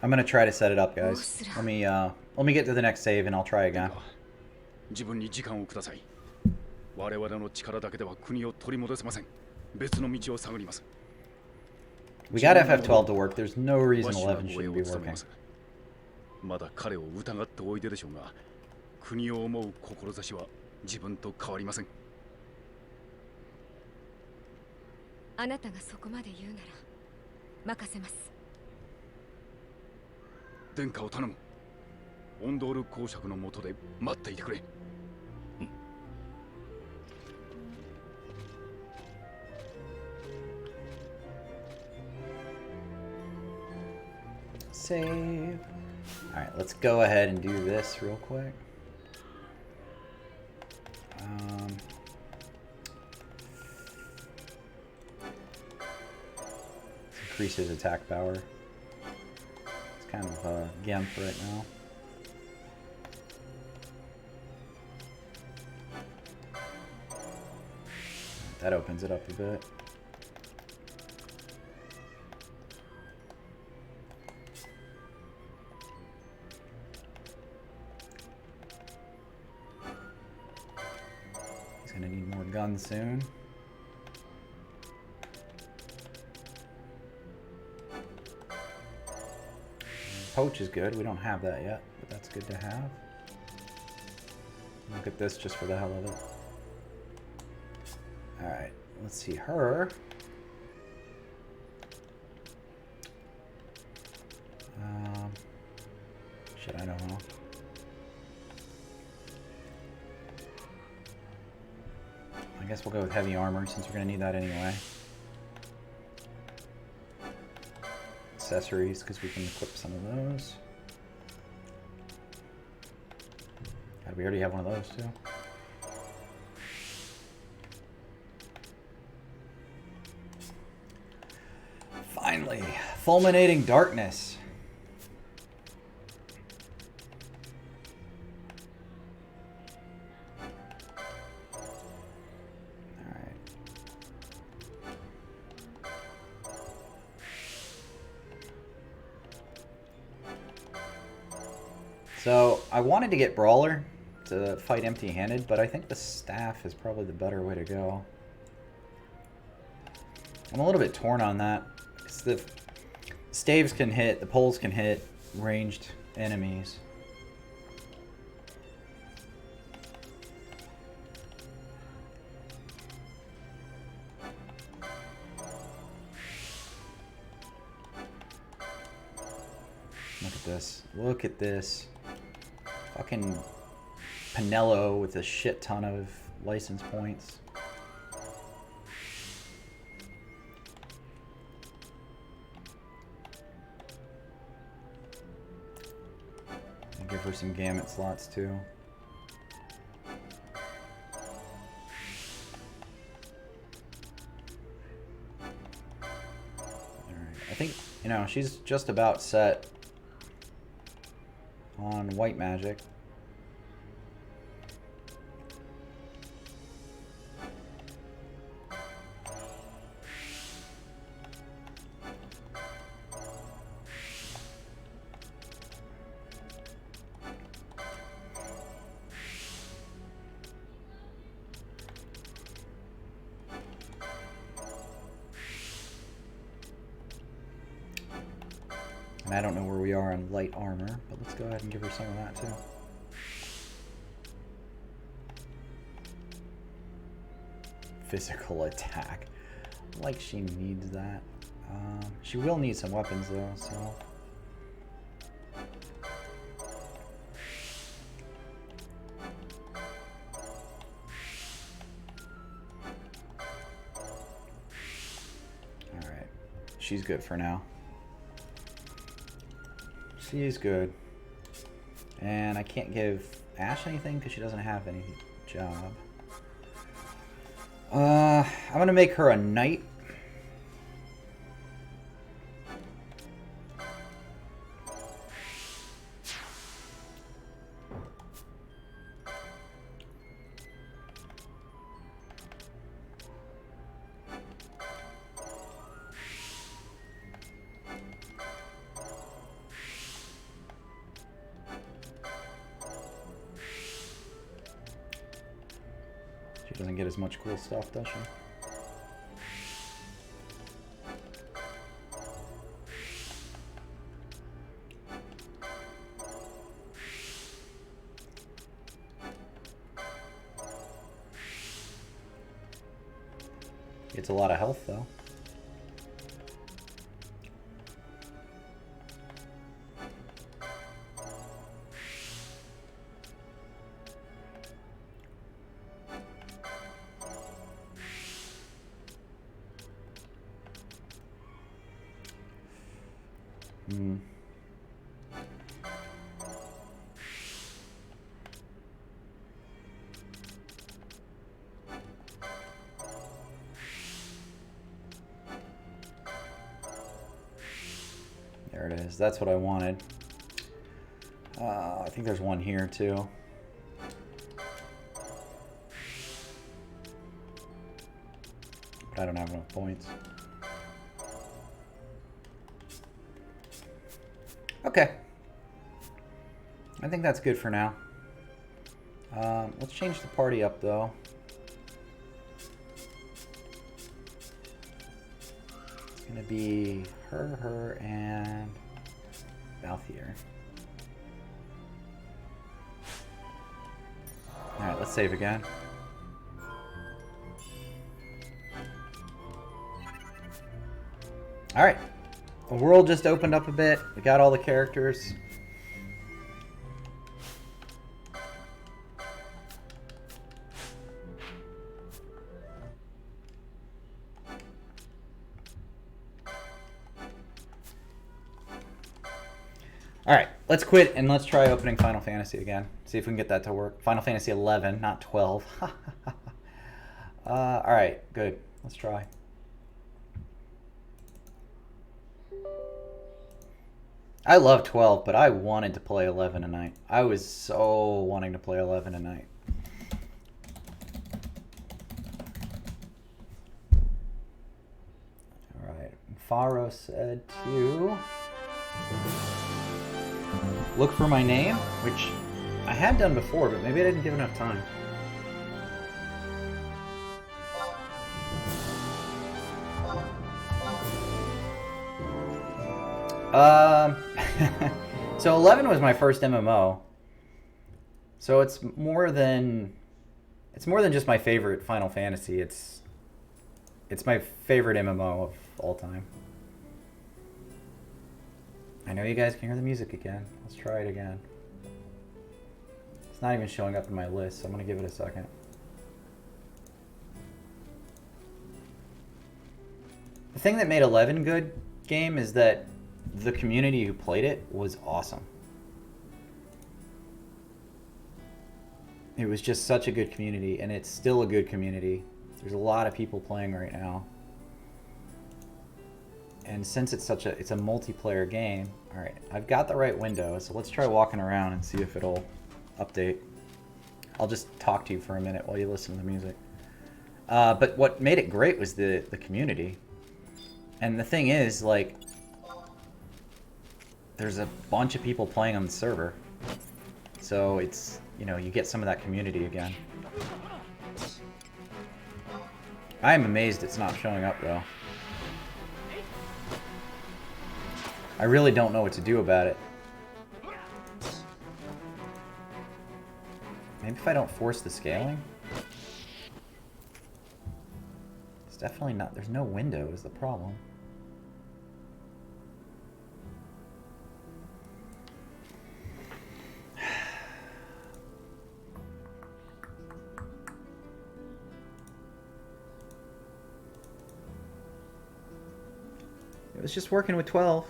I'm gonna try to set it up, guys. Let me get to the next save and I'll try again. 自分に時間をください。我々の力だけでは国を取り戻せません。別の道を探ります。We got FF12 to work. There's no reason 11 shouldn't be working. まだ彼を疑っておいででしょうが、国を思う志は自分と変わりません。あなたがそこまで言うなら任せます。殿下を頼む。オンドール公爵の下で待っていてくれ。Save. Alright, let's go ahead and do this real quick. Increase his attack power. It's kind of a gimp right now. That opens it up a bit. He's gonna need more guns soon. Poach is good. We don't have that yet, but that's good to have. Look at this just for the hell of it. Alright, let's see her. Shit, I don't know. I guess we'll go with heavy armor since we're going to need that anyway. Accessories, because we can equip some of those. God, we already have one of those too. Fulminating darkness. Alright. So, I wanted to get Brawler to fight empty-handed, but I think the staff is probably the better way to go. I'm a little bit torn on that, because the staves can hit, the poles can hit ranged enemies. Look at this. Look at this. Fucking Pinello with a shit ton of license points. I'll give her some gamut slots too. Alright, I think, you know, she's just about set on white magic. And I don't know where we are on light armor, but let's go ahead and give her some of that too. Physical attack. Like she needs that. She will need some weapons though, so... Alright. She's good for now. She's good. And I can't give Ash anything because she doesn't have any job. I'm gonna make her a knight. She doesn't get as much cool stuff, does she? Gets a lot of health though. There it is. That's what I wanted. I think there's one here too. But I don't have enough points. Okay. I think that's good for now. Let's change the party up though. It's gonna be her, and Balthier. Alright, let's save again. Alright. The world just opened up a bit. We got all the characters. Alright, let's quit and let's try opening Final Fantasy again. See if we can get that to work. Final Fantasy 11, not 12. Alright, good. Let's try. I love 12, but I wanted to play 11 tonight. I was so wanting to play 11 tonight. Alright, Faro said to look for my name, which I had done before, but maybe I didn't give enough time. So 11 was my first MMO. So it's more than just my favorite Final Fantasy. It's my favorite MMO of all time. I know you guys can hear the music again. Let's try it again. It's not even showing up in my list, so I'm gonna give it a second. The thing that made 11 good game is that the community who played it was awesome. It was just such a good community, and it's still a good community. There's a lot of people playing right now. And since it's a multiplayer game, all right, I've got the right window, so let's try walking around and see if it'll update. I'll just talk to you for a minute while you listen to the music. But what made it great was the community. And the thing is, like, there's a bunch of people playing on the server. So it's, you know, you get some of that community again. I am amazed it's not showing up, though. I really don't know what to do about it. Maybe if I don't force the scaling? It's definitely not... There's no window is the problem. It was just working with 12.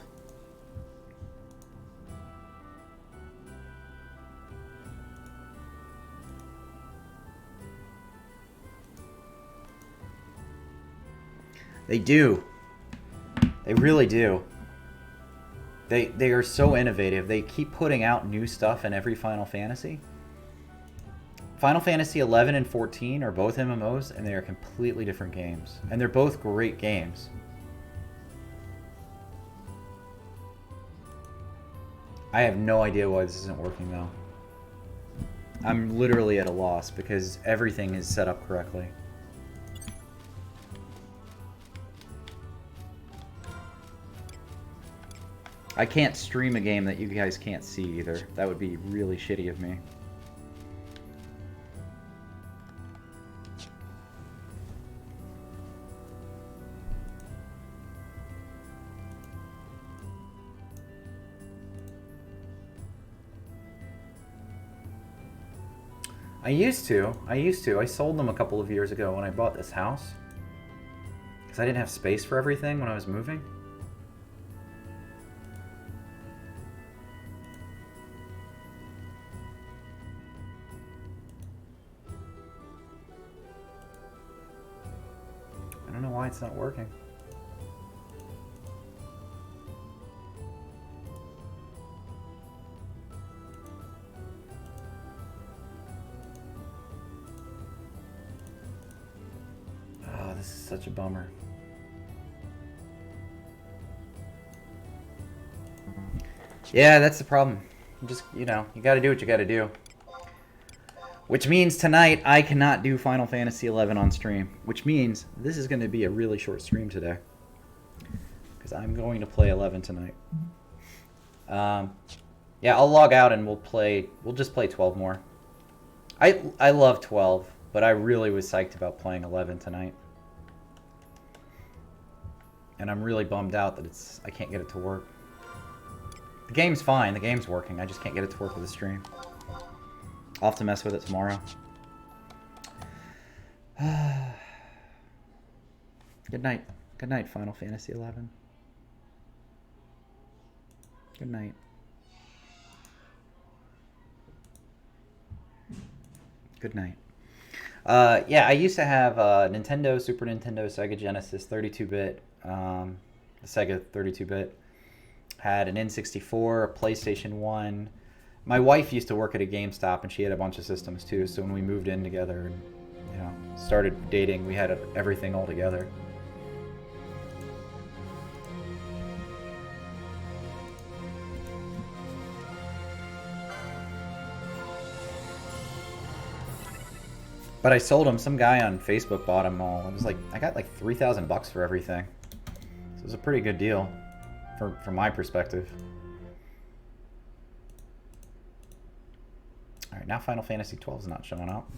They do. They really do. They are so innovative. They keep putting out new stuff in every Final Fantasy. Final Fantasy 11 and 14 are both MMOs, and they are completely different games. And they're both great games. I have no idea why this isn't working, though. I'm literally at a loss because everything is set up correctly. I can't stream a game that you guys can't see either. That would be really shitty of me. I used to. I sold them a couple of years ago when I bought this house. Because I didn't have space for everything when I was moving. I don't know why it's not working. This is such a bummer. Yeah, that's the problem. Just, you know, you gotta do what you gotta do. Which means tonight I cannot do Final Fantasy XI on stream. Which means this is going to be a really short stream today. Because I'm going to play 11 tonight. Yeah, I'll log out and we'll just play 12 more. I love 12, but I really was psyched about playing 11 tonight. And I'm really bummed out that I can't get it to work. The game's fine, the game's working, I just can't get it to work with the stream. I'll have to mess with it tomorrow. Good night. Good night, Final Fantasy XI. Good night. Good night. Yeah, I used to have Nintendo, Super Nintendo, Sega Genesis, 32-bit, Sega 32-bit. had an N64, a PlayStation 1. My wife used to work at a GameStop, and she had a bunch of systems too. So when we moved in together and, you know, started dating, we had everything all together. But I sold them. Some guy on Facebook bought them all. It was like, I got like $3,000 for everything. So it was a pretty good deal from my perspective. All right, now Final Fantasy XII is not showing up.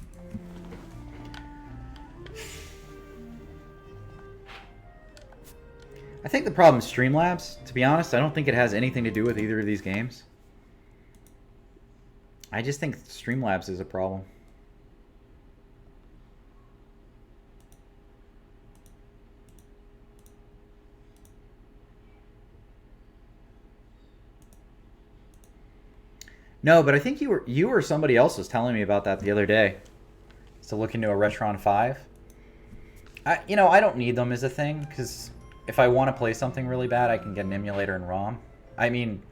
I think the problem is Streamlabs. To be honest, I don't think it has anything to do with either of these games. I just think Streamlabs is a problem. No, but I think you or somebody else was telling me about that the other day. To look into a Retron 5. I don't need them as a thing, because if I want to play something really bad, I can get an emulator and ROM. I mean,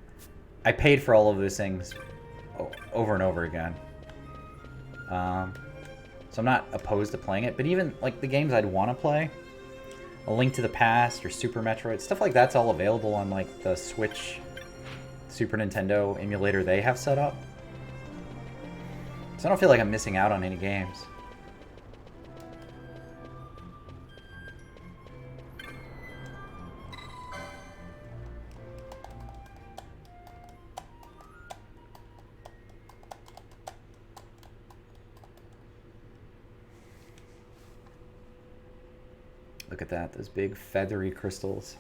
I paid for all of those things over and over again. So I'm not opposed to playing it, but even like the games I'd want to play, A Link to the Past or Super Metroid, stuff like that's all available on like the Switch, Super Nintendo emulator they have set up. So I don't feel like I'm missing out on any games. Look at that, those big feathery crystals.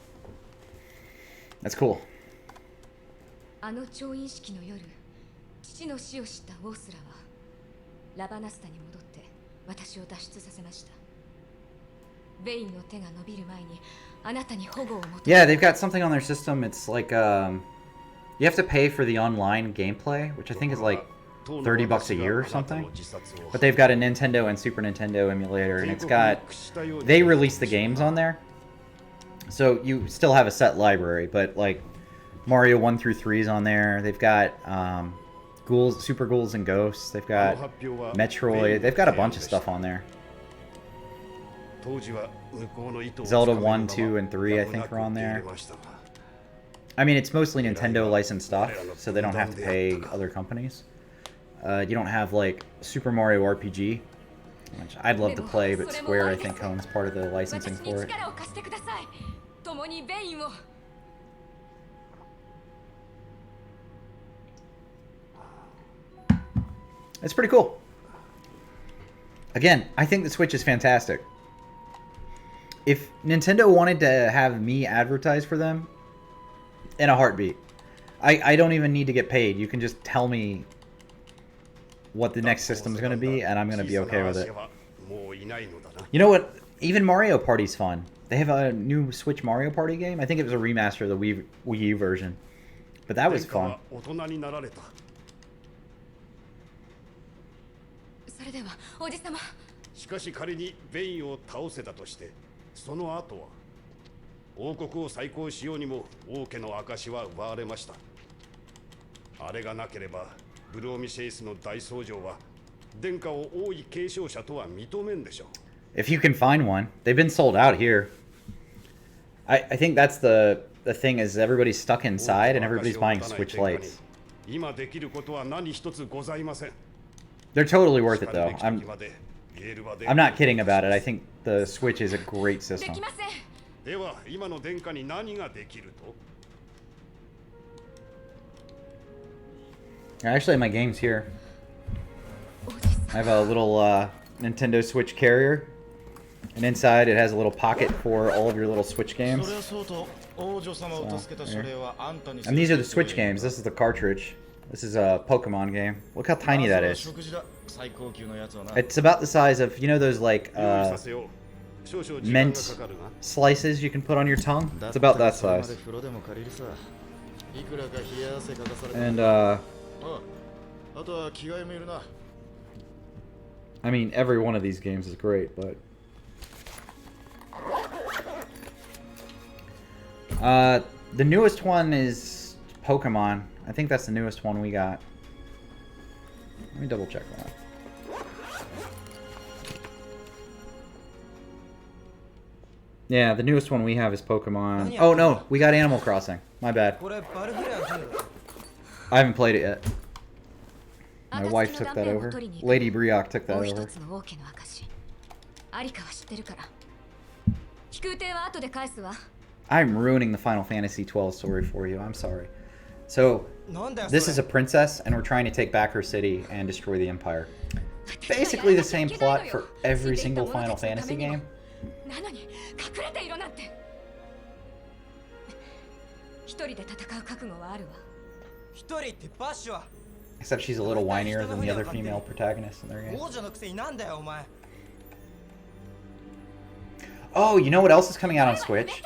That's cool. あの調印式の夜、父の死を知ったウォースラはラバナスタに戻って私を脱出させました。ベインの手が伸びる前にあなたに保護を求め。Yeah, they've got something on their system. It's like you have to pay for the online gameplay, which I think is like $30 a year or something. But they've got a Nintendo and Super Nintendo emulator, and it's got, they release the games on there, so you still have a set library, but like Mario 1 through 3 is on there. They've got Ghouls, Super Ghouls and Ghosts. They've got Metroid. They've got a bunch of stuff on there. Zelda 1, 2, and 3 I think are on there. I mean, it's mostly Nintendo licensed stuff, so they don't have to pay other companies. You don't have like Super Mario RPG, which I'd love to play, but Square I think owns part of the licensing for it. It's pretty cool. Again, I think the Switch is fantastic. If Nintendo wanted to have me advertise for them, in a heartbeat. I don't even need to get paid. You can just tell me what the next system is going to be, and I'm going to be okay with it. You know what? Even Mario Party's fun. They have a new Switch Mario Party game. I think it was a remaster of the Wii U version. But that was fun. それではおじさま。しかし仮にベインを倒せたとして、その後は王国を再興しようにも王家の証は奪われました。あれがなければブローミシェイスの大僧正は殿下を王位継承者とは認めんでしょう。 If you can find one, they've been sold out here. I think that's the thing is everybody's stuck inside and everybody's buying Switch Lites. 今できることは何一つございません。 They're totally worth it though. I'm not kidding about it. I think the Switch is a great system. では今の殿下に何ができると？ I actually have my games here. I have a little Nintendo Switch carrier, and inside it has a little pocket for all of your little Switch games. So, and these are the Switch games. This is the cartridge. This is a Pokemon game. Look how tiny that is. It's about the size of, you know, those like mint slices you can put on your tongue? It's about that size. And I mean, every one of these games is great, but the newest one is Pokemon. I think that's the newest one we got. Let me double check that. Yeah, the newest one we have is Pokemon. Oh no, we got Animal Crossing. My bad. I haven't played it yet. My wife took that over. Lady Brioc took that over. I'm ruining the Final Fantasy XII story for you. I'm sorry. So, this is a princess, and we're trying to take back her city and destroy the Empire. Basically the same plot for every single Final Fantasy game. Except she's a little whinier than the other female protagonists in their game. Oh, you know what else is coming out on Switch?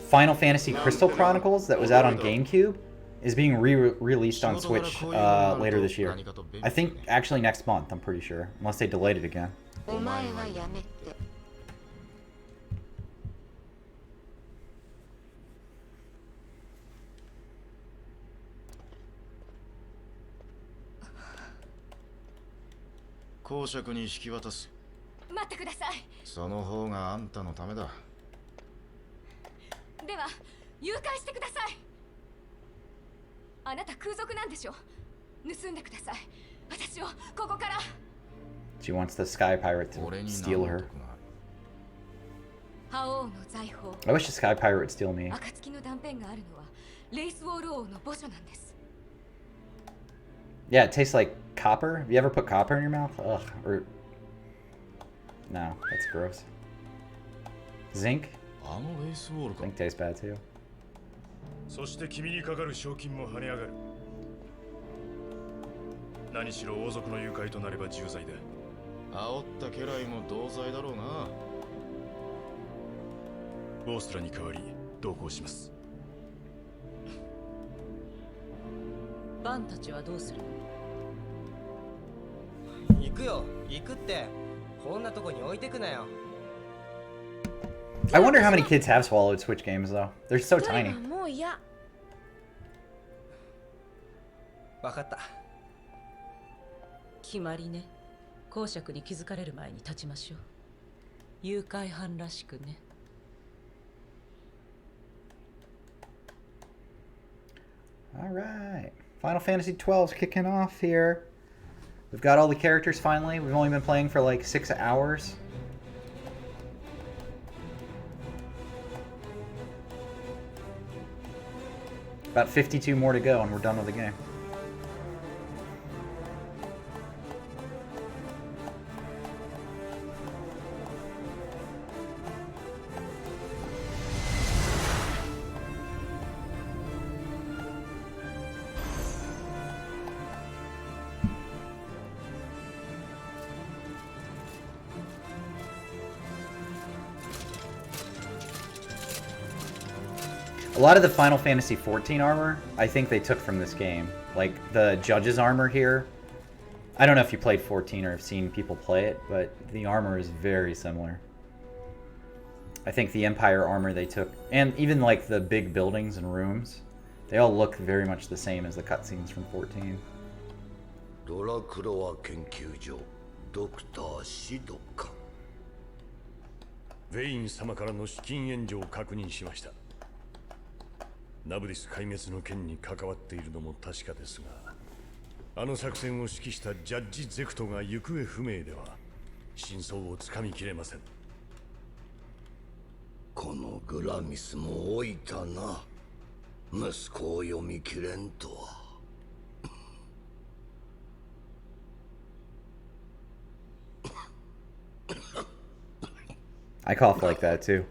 Final Fantasy Crystal Chronicles that was out on GameCube is being released on Switch later this year. I think actually next month, I'm pretty sure. Unless they delayed it again. 公爵に引き渡す。待ってください。その方があんたのためだ。では誘拐してください。あなた空賊なんでしょ。盗んでください。私をここから。She wants the Sky Pirate to steal her. I wish the Sky Pirate would steal me. 暁の断片があるのはレイスウォール王の墓所なんです。Yeah, it tastes like copper. Have you ever put copper in your mouth? Ugh. Or no, that's gross. Zinc? Zinc tastes bad too. そして君にかかる賞金も跳ね上がる。何しろ王族の誘拐となれば重罪だ。煽った家来も同罪だろうな。オーストラに代わり同行します。バンたちはどうする？行くよ、行くって。こんなとこに置いてくなよ。I wonder how many kids have swallowed Switch games though. They're so tiny. もう嫌。わかった。決まりね。公爵に気づかれる前に立ちましょう。誘拐犯らしくね。Alright. Final Fantasy XII is kicking off here. We've got all the characters finally. We've only been playing for like 6 hours. About 52 more to go and we're done with the game. A lot of the Final Fantasy XIV armor, I think they took from this game. Like, the judge's armor here. I don't know if you played 14 or have seen people play it, but the armor is very similar. I think the Empire armor they took, and even like the big buildings and rooms, they all look very much the same as the cutscenes from 14. ドラクロワ研究所ドクターシドか。ヴェイン様からの資金援助を確認しました。ナブリス壊滅の件に関わっているのも確かですが、あの作戦を指揮したジャッジ・ゼクトが行方不明では真相をつかみきれません。このグラミスも老いたな。息子を読みきれんとは。I cough like that too.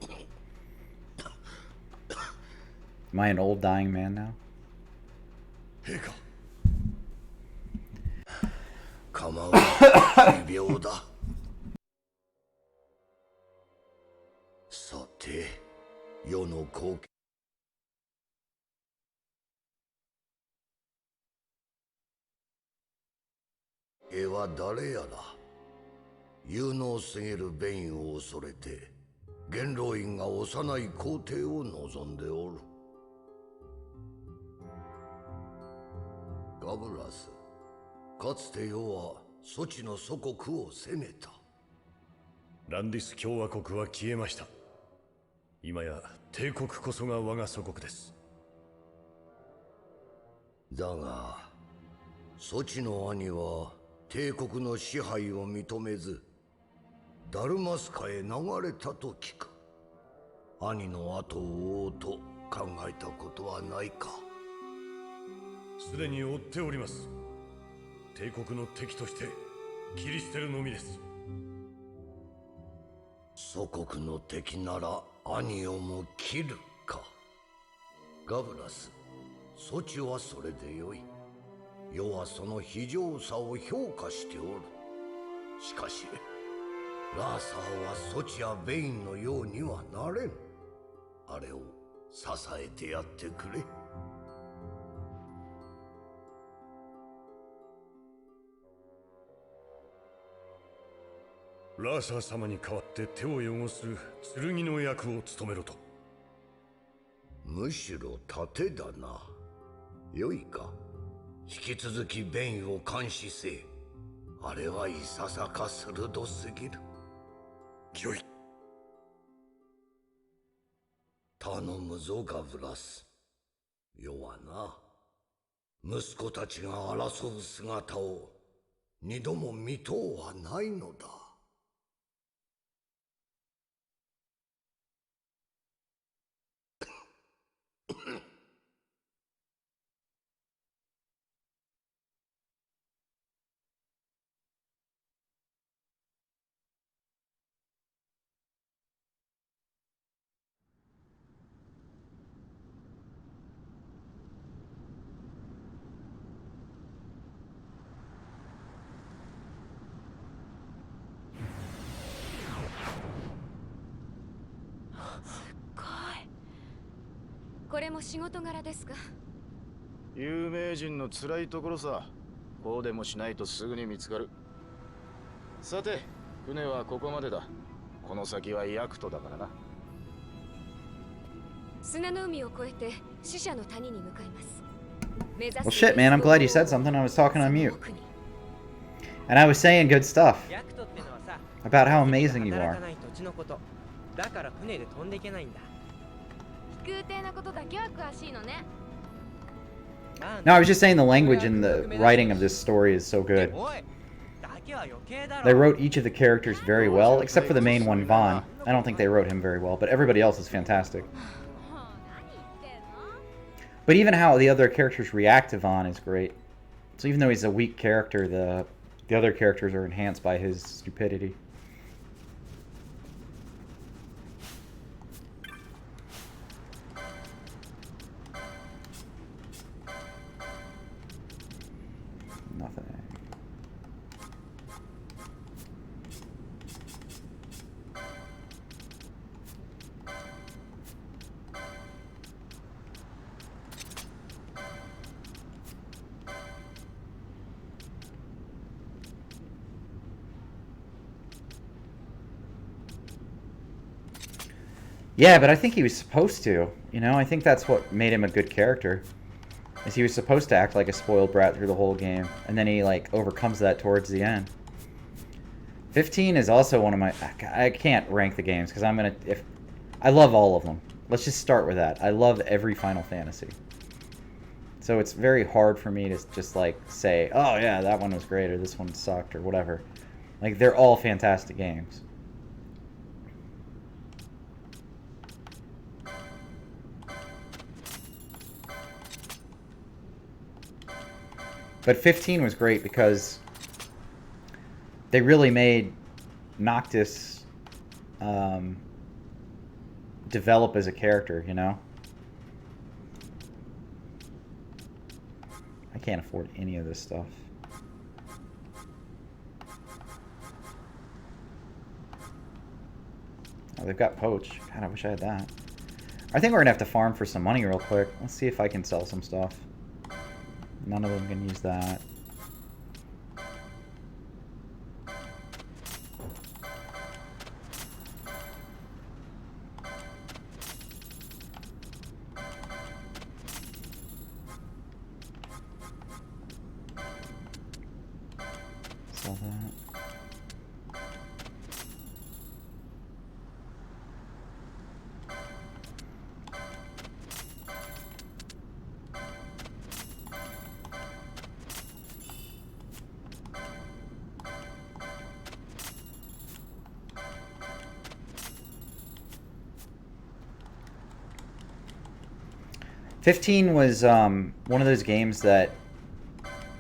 Am I an old dying man now? 陛下。構わない奇病だ。さて、世の光景。絵は誰やら有能すぎるベインを恐れて元老院が幼い皇帝を望んでおる。ガブラス、かつて世はソチの祖国を攻めた。ランディス共和国は消えました。今や帝国こそが我が祖国です。だがソチの兄は帝国の支配を認めずダルマスカへ流れたと聞く。兄の後を追おうと考えたことはないか？すでに追っております。帝国の敵として切り捨てるのみです。祖国の敵なら兄をも切るか。ガブラス、ソチはそれでよい。世はその非常さを評価しておる。しかしラーサーはソチやベインのようにはなれん。あれを支えてやってくれ。ラーサー様に代わって手を汚す剣の役を務めろと。むしろ盾だな。よいか、引き続きベインを監視せえ。あれはいささか鋭すぎる。よい。頼むぞガブラス。世はな、息子たちが争う姿を二度も見とうはないのだ。これも仕事柄ですか？有名人の辛いところさ。こうでもしないとすぐに見つかる。さて、船はここまでだ。この先はヤクトだからな。砂の海を越えて死者の谷に向かいます。Well, shit, man. I'm glad you said something. I was talking on mute. And I was saying good stuff about how amazing you are. だから船で飛んでいけないんだ。空挺なことだけは詳しいのね。 No, I was just saying the language and the writing of this story is so good. They wrote each of the characters very well, except for the main one, Vaughn. I don't think they wrote him very well, but everybody else is fantastic. But even how the other characters react to Vaughn is great. So even though he's a weak character, the other characters are enhanced by his stupidity. Nothing. Yeah, but I think he was supposed to. You know, I think that's what made him a good character. Is he was supposed to act like a spoiled brat through the whole game, and then he like overcomes that towards the end. 15 is also one of my. I can't rank the games because I'm gonna. If I love all of them. Let's just start with that. I love every Final Fantasy. So it's very hard for me to just like say, oh yeah, that one was great or this one sucked or whatever. Like they're all fantastic games. But 15 was great because they really made Noctis develop as a character, you know? I can't afford any of this stuff. Oh, they've got Poach. God, I wish I had that. I think we're going to have to farm for some money real quick. Let's see if I can sell some stuff. None of them can use that. 15 was one of those games that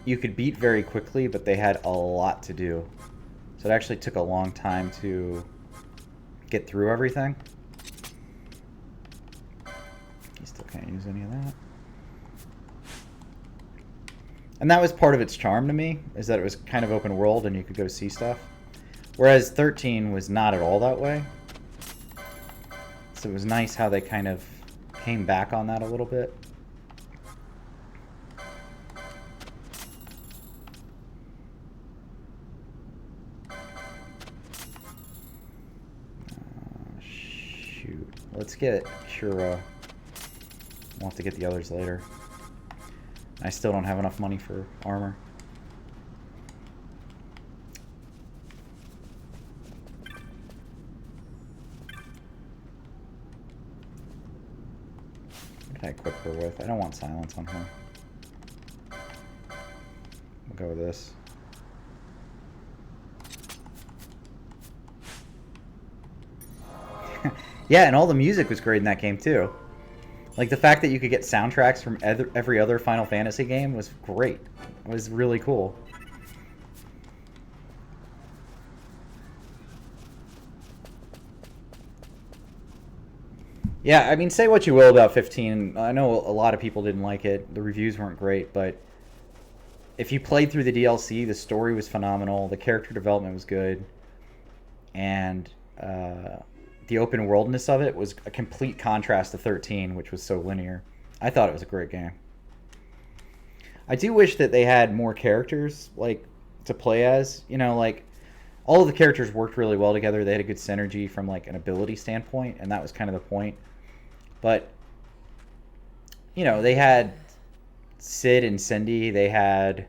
you could beat very quickly, but they had a lot to do. So it actually took a long time to get through everything. You still can't use any of that. And that was part of its charm to me, is that it was kind of open world and you could go see stuff. Whereas 13 was not at all that way. So it was nice how they kind of came back on that a little bit. Shoot. Let's get Kura. We'll have to get the others later. I still don't have enough money for armor. What did I equip her with? I don't want silence on her. We'll go with this. Yeah, and all the music was great in that game too. Like, the fact that you could get soundtracks from every other Final Fantasy game was great. It was really cool. Yeah, I mean, say what you will about 15. I know a lot of people didn't like it. The reviews weren't great, but if you played through the DLC, the story was phenomenal. The character development was good. And the open worldness of it was a complete contrast to 13, which was so linear. I thought it was a great game. I do wish that they had more characters, like, to play as. You know, like, all of the characters worked really well together. They had a good synergy from, like, an ability standpoint, and that was kind of the point. But, you know, they had Sid and Cindy. They had,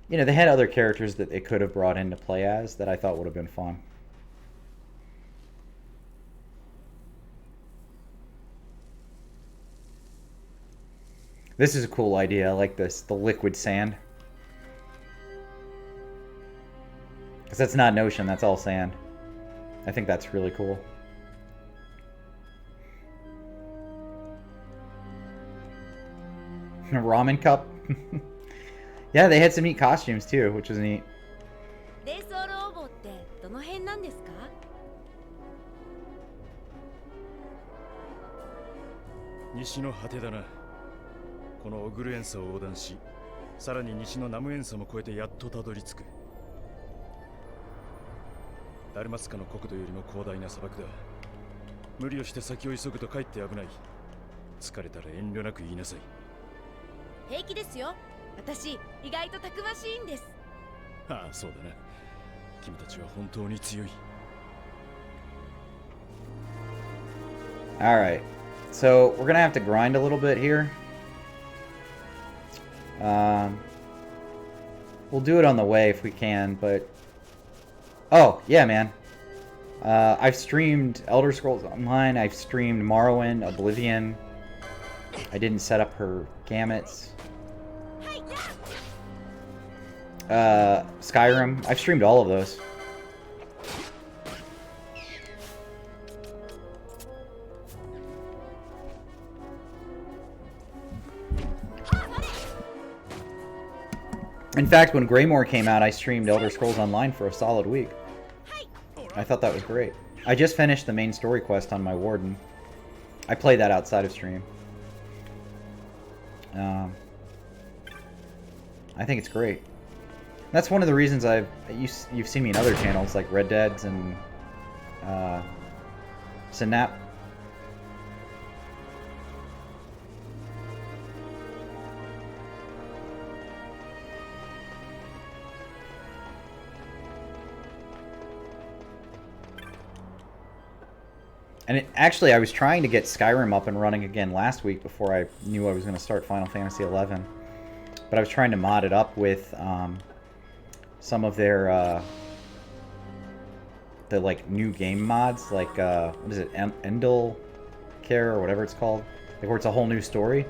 you know, they had other characters that they could have brought in to play as that I thought would have been fun. This is a cool idea. I like this, the liquid sand. Because that's not an ocean, that's all sand. I think that's really cool. A ramen cup. Yeah, they had some neat costumes too, which was neat. レースオール応募ってどの辺なんですか？西の果てだな。このオグルエンサを横断し、さらに西のナムエンサも越えてやっとたどり着く。ダルマスカの国土よりも広大な砂漠だ。無理をして先を急ぐとかえって危ない。疲れたら遠慮なく言いなさい。平気ですよ。私意外とたくましいんです。ああ、そうだな。君たちは本当に強い。Alright, so we're gonna have to grind a little bit here. We'll do it on the way if we can, but... Oh, yeah, man. I've streamed Elder Scrolls Online, I've streamed Morrowind, Oblivion. I didn't set up her gamuts. Skyrim. I've streamed all of those. In fact, when Greymore came out, I streamed Elder Scrolls Online for a solid week. I thought that was great. I just finished the main story quest on my Warden. I played that outside of stream. I think it's great. That's one of the reasons you've seen me in other channels like Red Dead's and Synap. And actually, I was trying to get Skyrim up and running again last week before I knew I was going to start Final Fantasy XI. But I was trying to mod it up with some of their the like new game mods, like what is it, Endel Care or whatever it's called, like where it's a whole new story.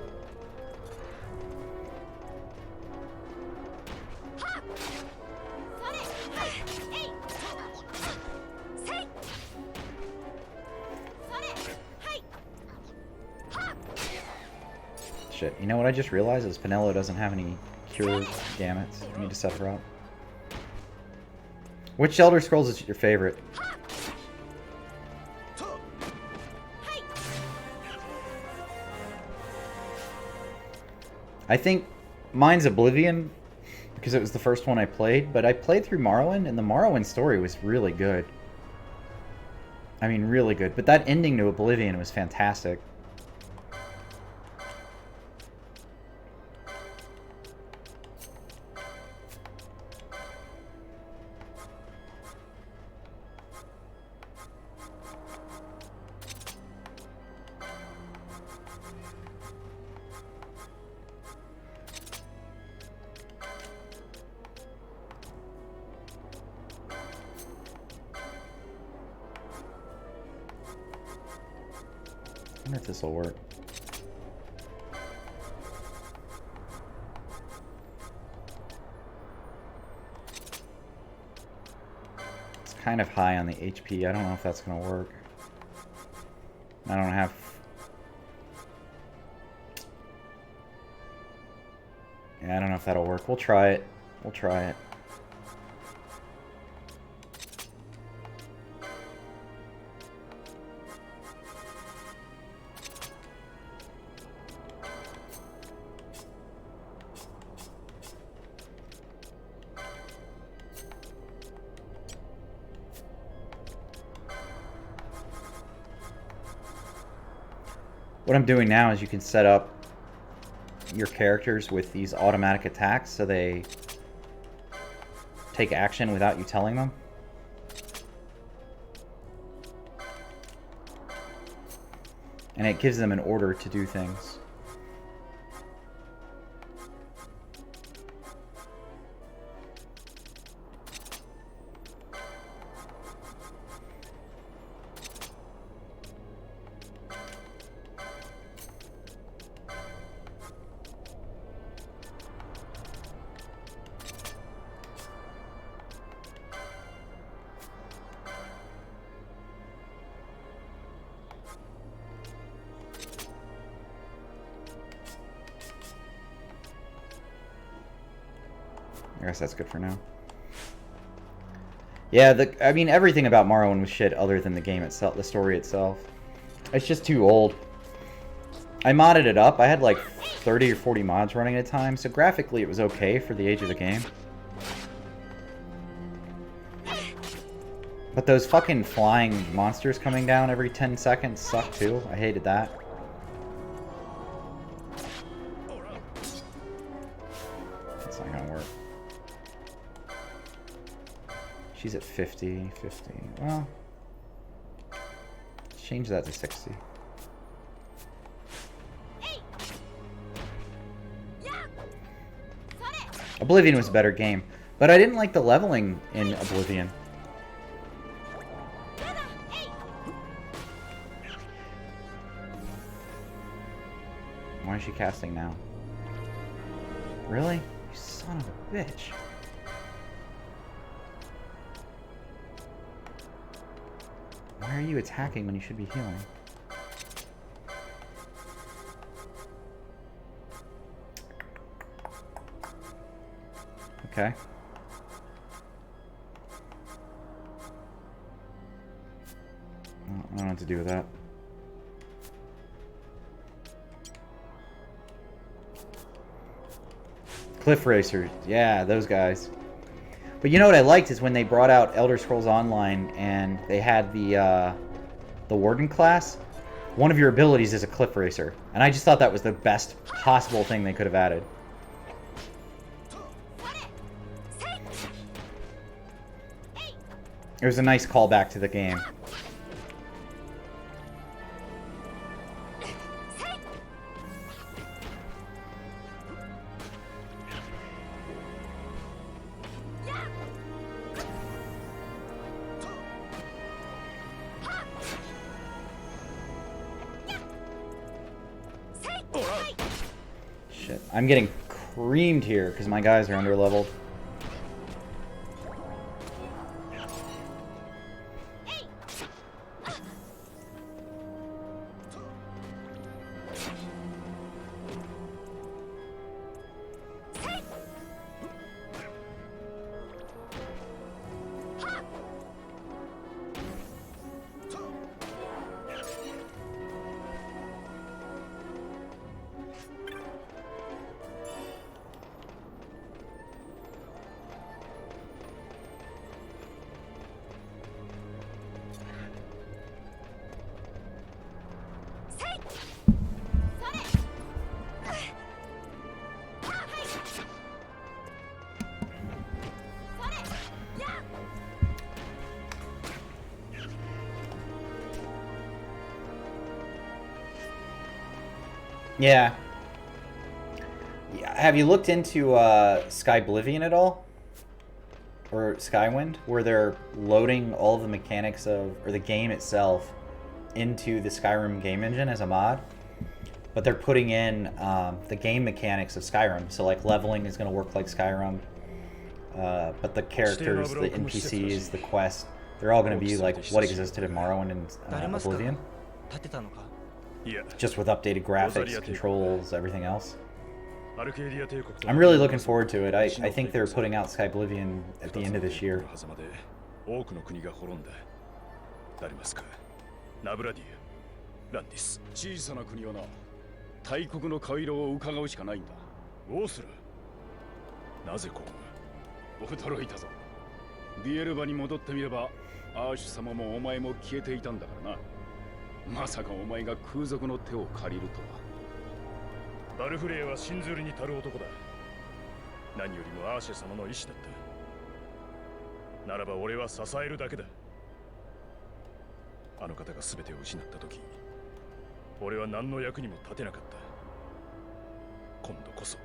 Shit. You know what I just realized is Penelo doesn't have any cure gamuts. I need to set her up. Which Elder Scrolls is your favorite? I think mine's Oblivion, because it was the first one I played, but I played through Morrowind, and the Morrowind story was really good. I mean, really good. But that ending to Oblivion was fantastic. I wonder if this will work. It's kind of high on the HP. I don't know if that's going to work. I don't have... Yeah, I don't know if that'll work. We'll try it. We'll try it. What I'm doing now is you can set up your characters with these automatic attacks so they take action without you telling them. And it gives them an order to do things. I guess that's good for now. Yeah, I mean, everything about Morrowind was shit other than the game itself, the story itself. It's just too old. I modded it up. I had like 30 or 40 mods running at a time, so graphically it was okay for the age of the game. But those fucking flying monsters coming down every 10 seconds suck too. I hated that. That's not gonna work. She's at 50, 50. Well, change that to 60. Oblivion was a better game, but I didn't like the leveling in Oblivion. Why is she casting now? Really? You son of a bitch. Why are you attacking when you should be healing? Okay. I don't know what to do with that. Cliff Racers. Yeah, those guys. But you know what I liked is when they brought out Elder Scrolls Online and they had the Warden class. One of your abilities is a Cliff Racer. And I just thought that was the best possible thing they could have added. It was a nice callback to the game. Shit, I'm getting creamed here because my guys are underleveled. Yeah. Yeah. Have you looked into Skyblivion at all? Or Skywind? Where they're loading all of the mechanics of, or the game itself, into the Skyrim game engine as a mod. But they're putting in the game mechanics of Skyrim. So like leveling is going to work like Skyrim. But the characters, the NPCs, the quests, they're all going to be like what existed in Morrowind and Oblivion. Just with updated graphics, controls, everything else. I'm really looking forward to it. I think they're putting out Skyblivion at the end of this year. 小さな国はな、大国の顔色を伺うしかないんだ。オースラ、なぜここが？驚いたぞ。ディエルバに戻ってみれば、アーシュ様もお前も消えていたんだからな。まさかお前が空賊の手を借りるとは。バルフレイは信ずるに足る男だ。何よりもアーシュ様の意志だった。ならば俺は支えるだけだ。あの方が全てを失った時、俺は何の役にも立てなかった。今度こそ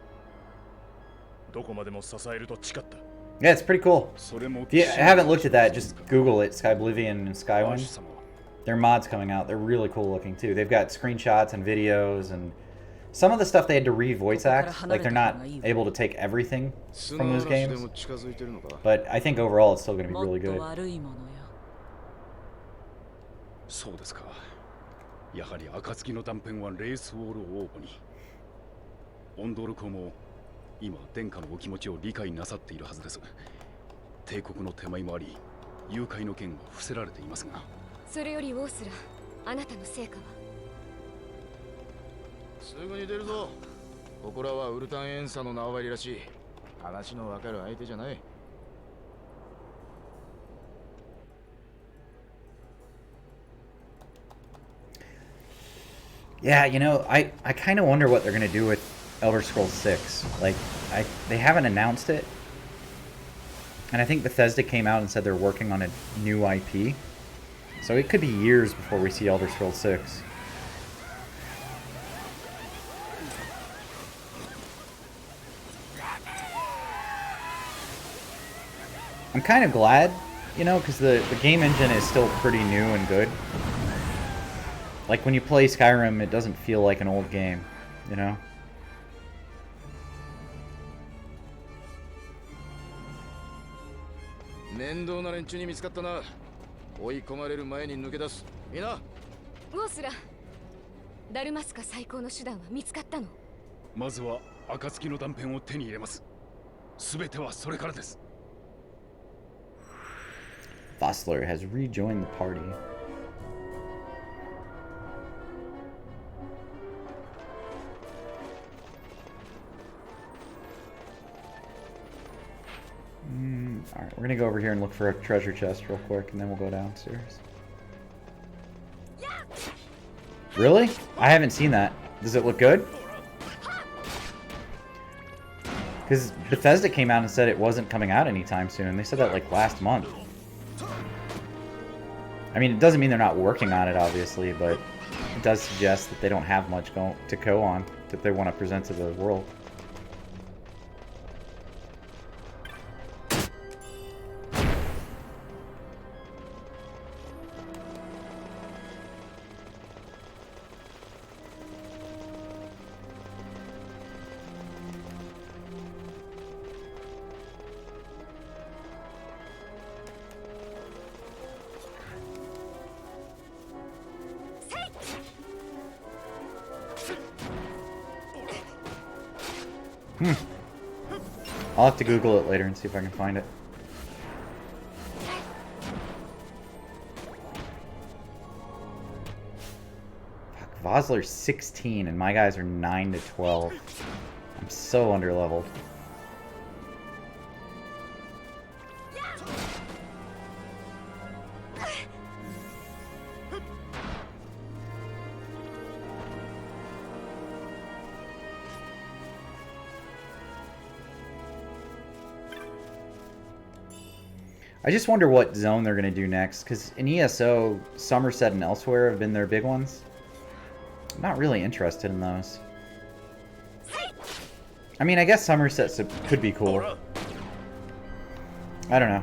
どこまでも支えると誓った。 Yeah, it's pretty cool. If you haven't looked at that, just Google it, Skyblivion and Skywind. Their mods coming out, they're really cool looking too. They've got screenshots and videos, and some of the stuff they had to re-voice act. Like they're not able to take everything from those games. But I think overall it's still going to be really good. そうですか。やはり暁の断片はレースウォール王母に。オンドル公も今殿下のお気持ちを理解なさっているはずです。帝国の手前もあり、誘拐の件は伏せられていますが。それよりオースラ、あなたの成果は？すぐに出るぞ。ここらはウルタンエンサの縄張りらしい。話のわかる相手じゃない。 Yeah, you know, I kind of wonder what they're going to do with Elder Scrolls 6. Like, they haven't announced it. And I think Bethesda came out and said they're working on a new IP. So it could be years before we see Elder Scrolls 6. I'm kind of glad, you know, because the game engine is still pretty new and good. Like, when you play Skyrim, it doesn't feel like an old game, you know?オースラ、ダルマスカ最高の手段は見つかったの？まずは暁の断片を手に入れます。すべてはそれからです。Vossler has rejoined the party. Alright, we're gonna go over here and look for a treasure chest real quick, and then we'll go downstairs. Really? I haven't seen that. Does it look good? Because Bethesda came out and said it wasn't coming out anytime soon. They said that like last month. I mean, it doesn't mean they're not working on it, obviously, but it does suggest that they don't have much to go on that they want to present to the world. I'll have to Google it later and see if I can find it. Fuck, Vossler's 16 and my guys are 9 to 12. I'm so underleveled. I just wonder what zone they're going to do next, because in ESO, Somerset and Elsewhere have been their big ones. I'm not really interested in those. I mean, I guess Somerset could be cool. I don't know.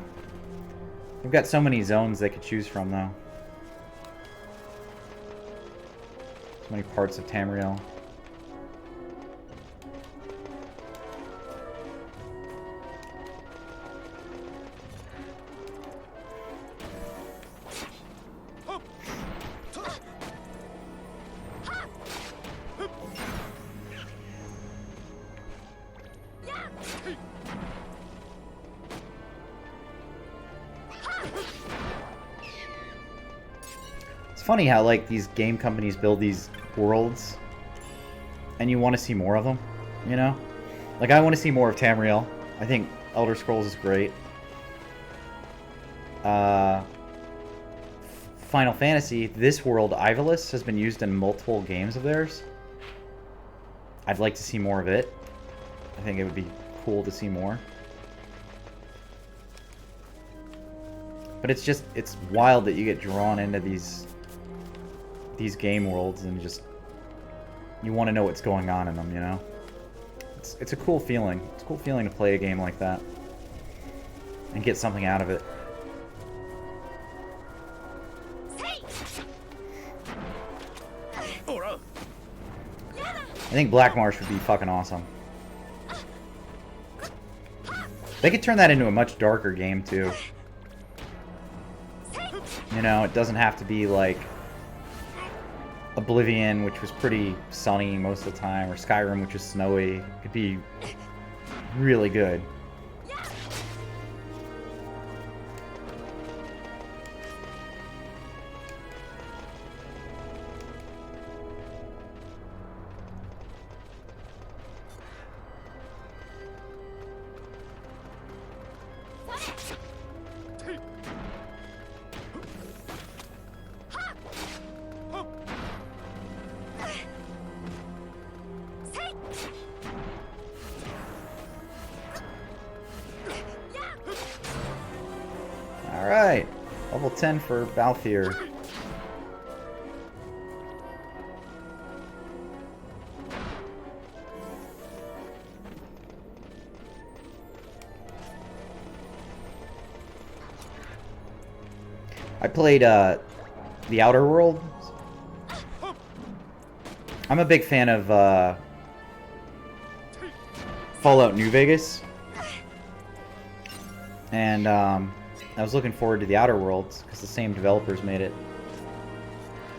They've got so many zones they could choose from, though. So many parts of Tamriel. It's funny how, like, these game companies build these worlds and you want to see more of them, you know? Like, I want to see more of Tamriel. I think Elder Scrolls is great. Final Fantasy, this world, Ivalice, has been used in multiple games of theirs. I'd like to see more of it. I think it would be cool to see more. But it's just, it's wild that you get drawn into these game worlds and just, you want to know what's going on in them, you know? It's a cool feeling. It's a cool feeling to play a game like that and get something out of it. I think Black Marsh would be fucking awesome. They could turn that into a much darker game, too. You know, it doesn't have to be like Oblivion, which was pretty sunny most of the time, or Skyrim, which was snowy. It could be really good. Alright, level 10 for Balthier. I played The Outer Worlds. I'm a big fan of Fallout New Vegas. And I was looking forward to The Outer Worlds because the same developers made it.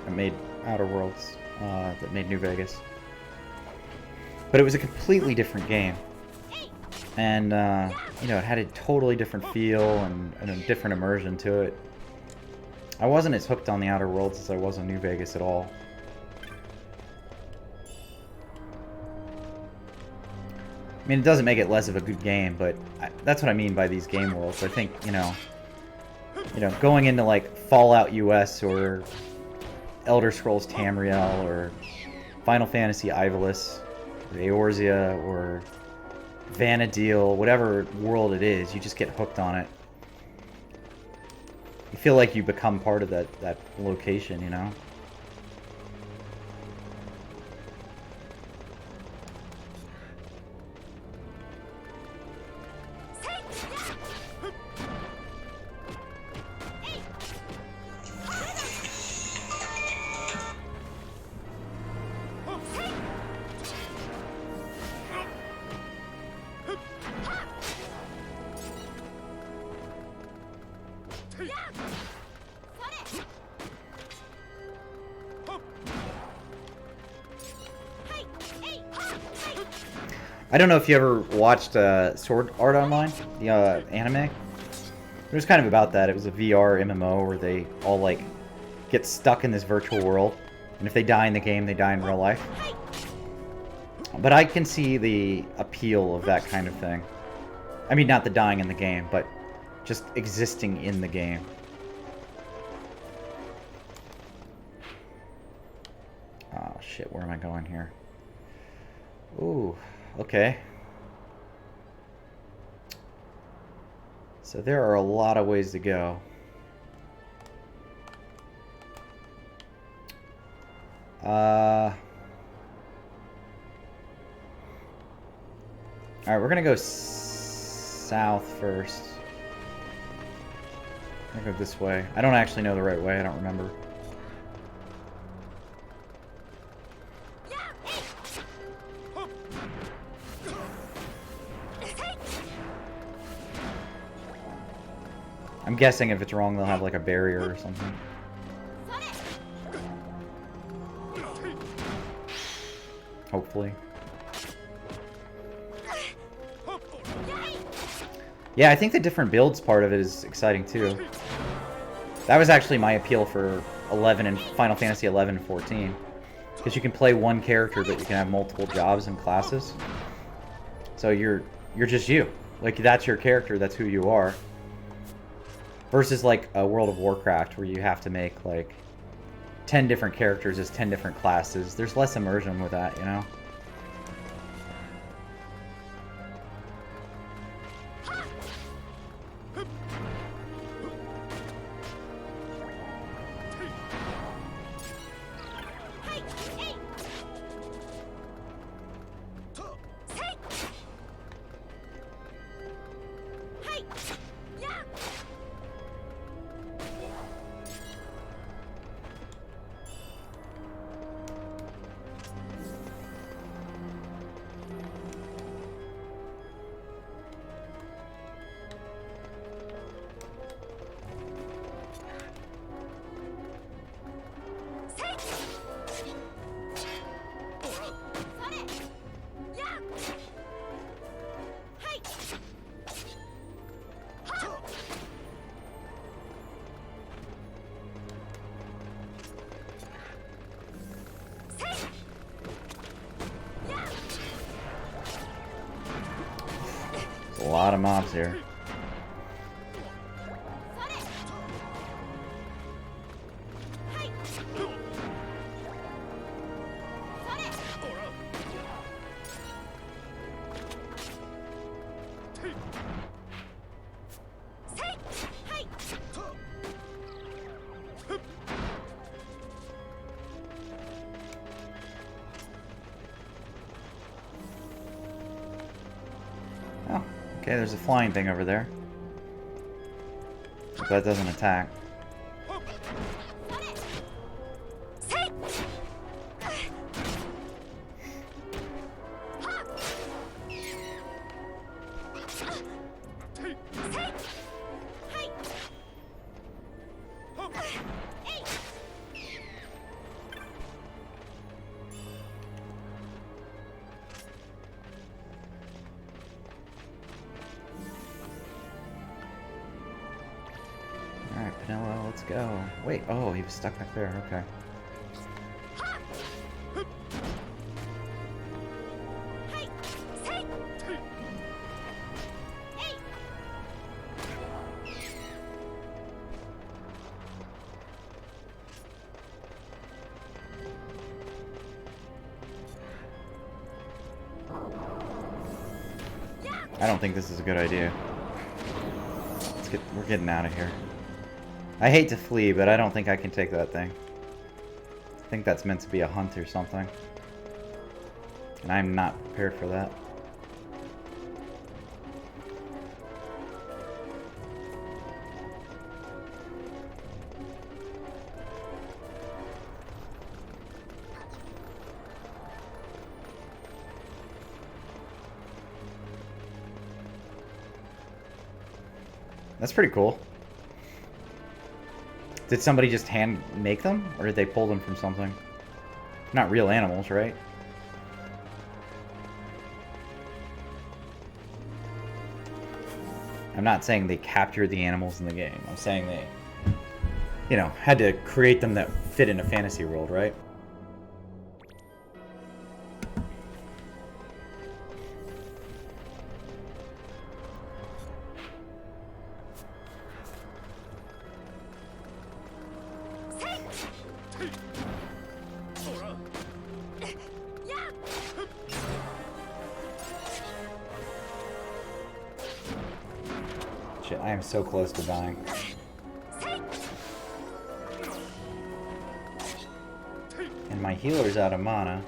That made Outer Worlds, that made New Vegas. But it was a completely different game. And, you know, it had a totally different feel and a different immersion to it. I wasn't as hooked on The Outer Worlds as I was on New Vegas at all. I mean, it doesn't make it less of a good game, but that's what I mean by these game worlds. I think, you know, going into like Fallout US or Elder Scrolls Tamriel or Final Fantasy Ivalice, or Eorzea or Vana'diel, whatever world it is, you just get hooked on it. You feel like you become part of that location, you know? I don't know if you ever watched Sword Art Online, the anime. It was kind of about that. It was a VR MMO where they all like get stuck in this virtual world, and if they die in the game, they die in real life. But I can see the appeal of that kind of thing. I mean, not the dying in the game, but just existing in the game. Oh shit, where am I going here? Ooh. Okay. So there are a lot of ways to go. Alright, we're gonna go south first. I'm gonna go this way. I don't actually know the right way, I don't remember. I'm guessing if it's wrong, they'll have like a barrier or something. Hopefully. Yeah, I think the different builds part of it is exciting too. That was actually my appeal for 11 and Final Fantasy 11 and 14. Because you can play one character, but you can have multiple jobs and classes. So you're just you. Like, that's your character, that's who you are. Versus like a World of Warcraft where you have to make like 10 different characters as 10 different classes. There's less immersion with that, you know? A lot of mobs here. Oh, okay, there's a flying thing over there. But that doesn't attack. Alright, Pinello, let's go. Wait, oh, he was stuck back there, okay. I don't think this is a good idea. We're getting out of here. I hate to flee, but I don't think I can take that thing. I think that's meant to be a hunt or something. And I'm not prepared for that. That's pretty cool. Did somebody just hand make them? Or did they pull them from something? Not real animals, right? I'm not saying they captured the animals in the game. I'm saying they, you know, had to create them that fit in a fantasy world, right? Shit, I am so close to dying. And my healer's out of mana.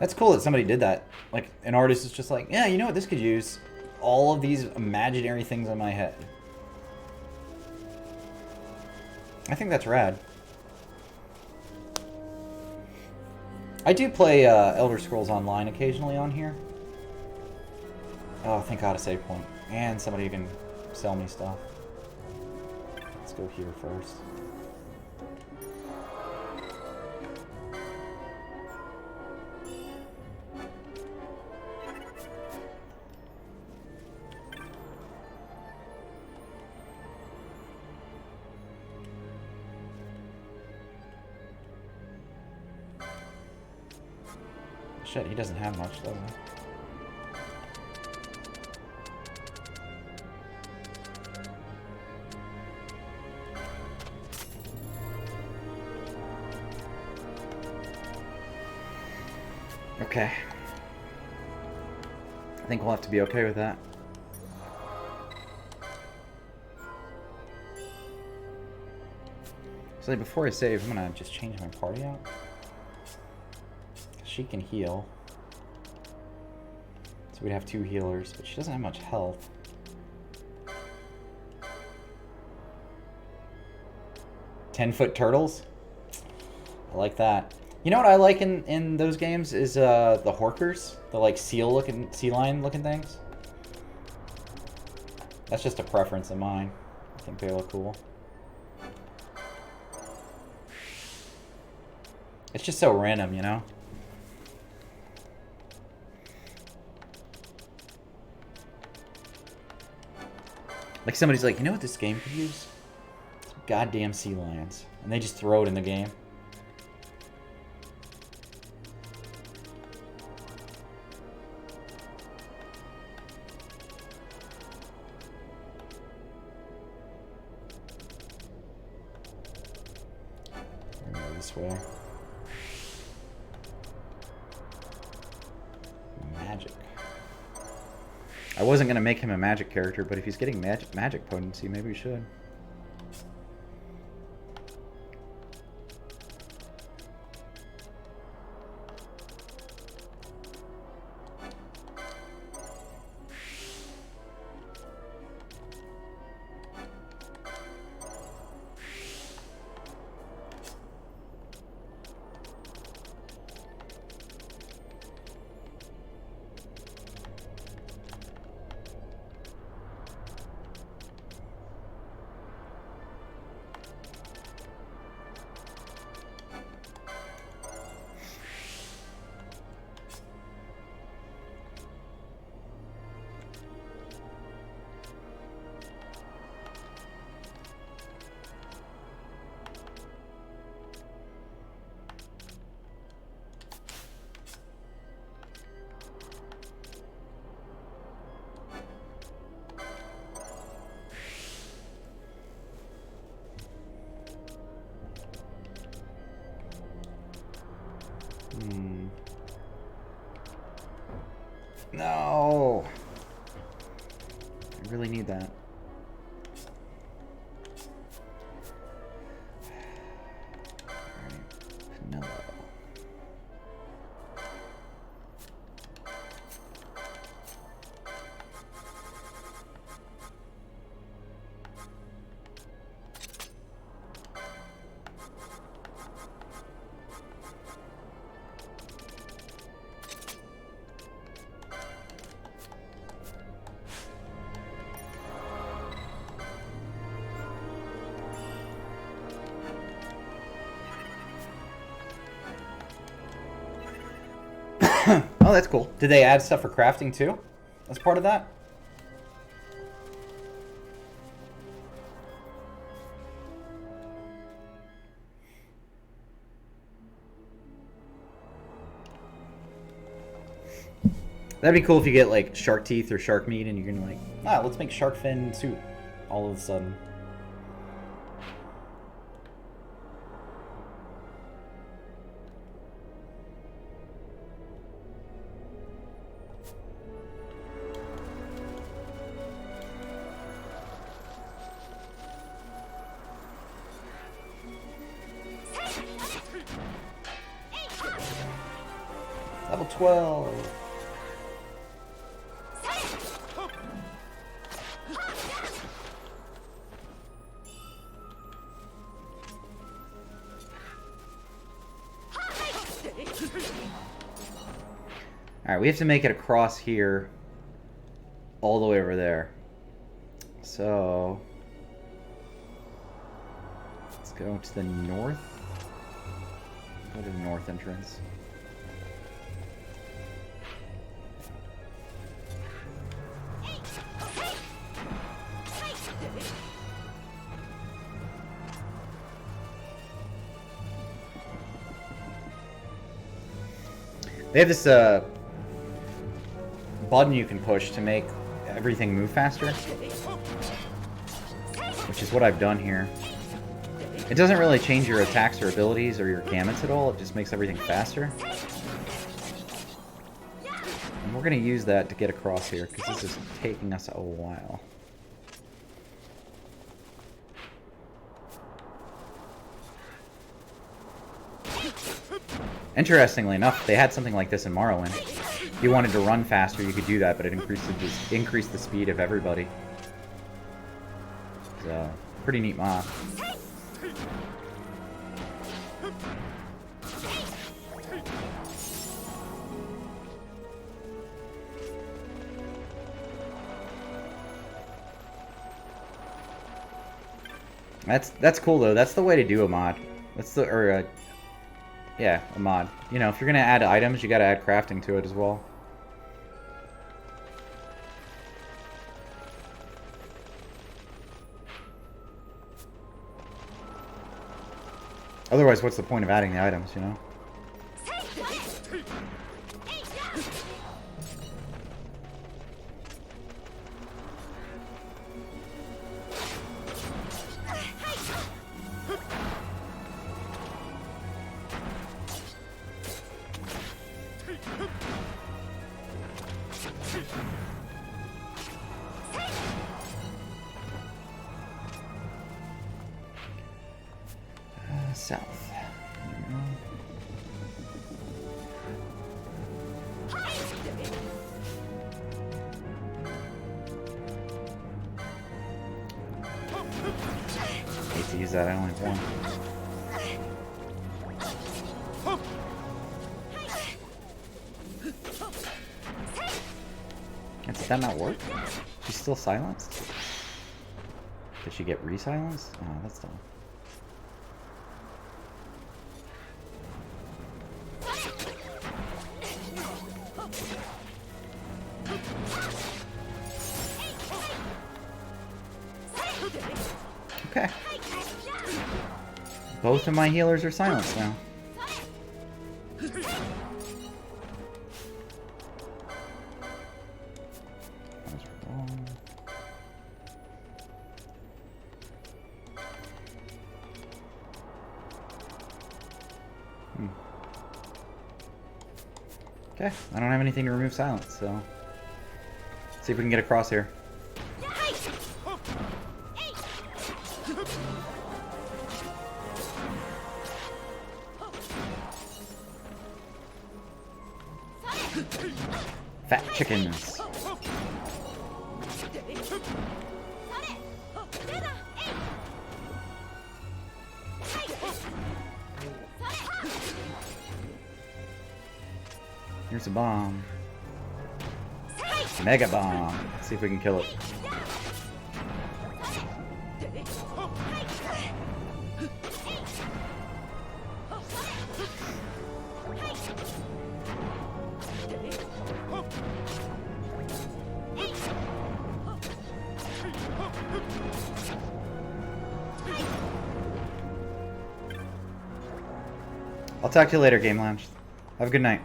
That's cool that somebody did that. Like, an artist is just like, yeah, you know what this could use? All of these imaginary things in my head. I think that's rad. I do play Elder Scrolls Online occasionally on here. Oh, thank God, a save point. And somebody who can sell me stuff. Let's go here first. Shit, he doesn't have much, does he? Okay. I think we'll have to be okay with that. So before I save, I'm gonna just change my party out. She can heal. So we'd have 2 healers, but she doesn't have much health. "10-foot turtles? I like that. You know what I like in those games is the horkers, the like sea lion looking things. That's just a preference of mine. I think they look cool. It's just so random, you know? Like somebody's like, you know what this game could use? Some goddamn sea lions. And they just throw it in the game. This way. Magic. I wasn't going to make him a magic character, but if he's getting magic potency, maybe we should. No. I really need that. Alright. Vanilla. Oh, that's cool. Did they add stuff for crafting too? As part of that? That'd be cool if you get like shark teeth or shark meat and you're gonna like, let's make shark fin soup all of a sudden. Level 12. Alright, we have to make it across here all the way over there. So let's go to the north. Go to the north entrance. They have this button you can push to make everything move faster, which is what I've done here. It doesn't really change your attacks or abilities or your gamuts at all, it just makes everything faster. And we're going to use that to get across here, because this is taking us a while. Interestingly enough, they had something like this in Morrowind. If you wanted to run faster, you could do that, but it increased the speed of everybody. So, pretty neat mod. That's cool though. That's the way to do a mod. That's the yeah, a mod. You know, if you're gonna add items, you gotta add crafting to it as well. Otherwise, what's the point of adding the items, you know? South. Hate to use that, I only have one. Did that not work? She's still silenced? Did she get re-silenced? Oh, that's dumb. Okay. Both of my healers are silenced now. Okay, I don't have anything to remove silence, so let's see if we can get across here. Fat chickens. Here's a bomb. Mega bomb. Let's see if we can kill it. I'll talk to you later, Game Lounge. Have a good night.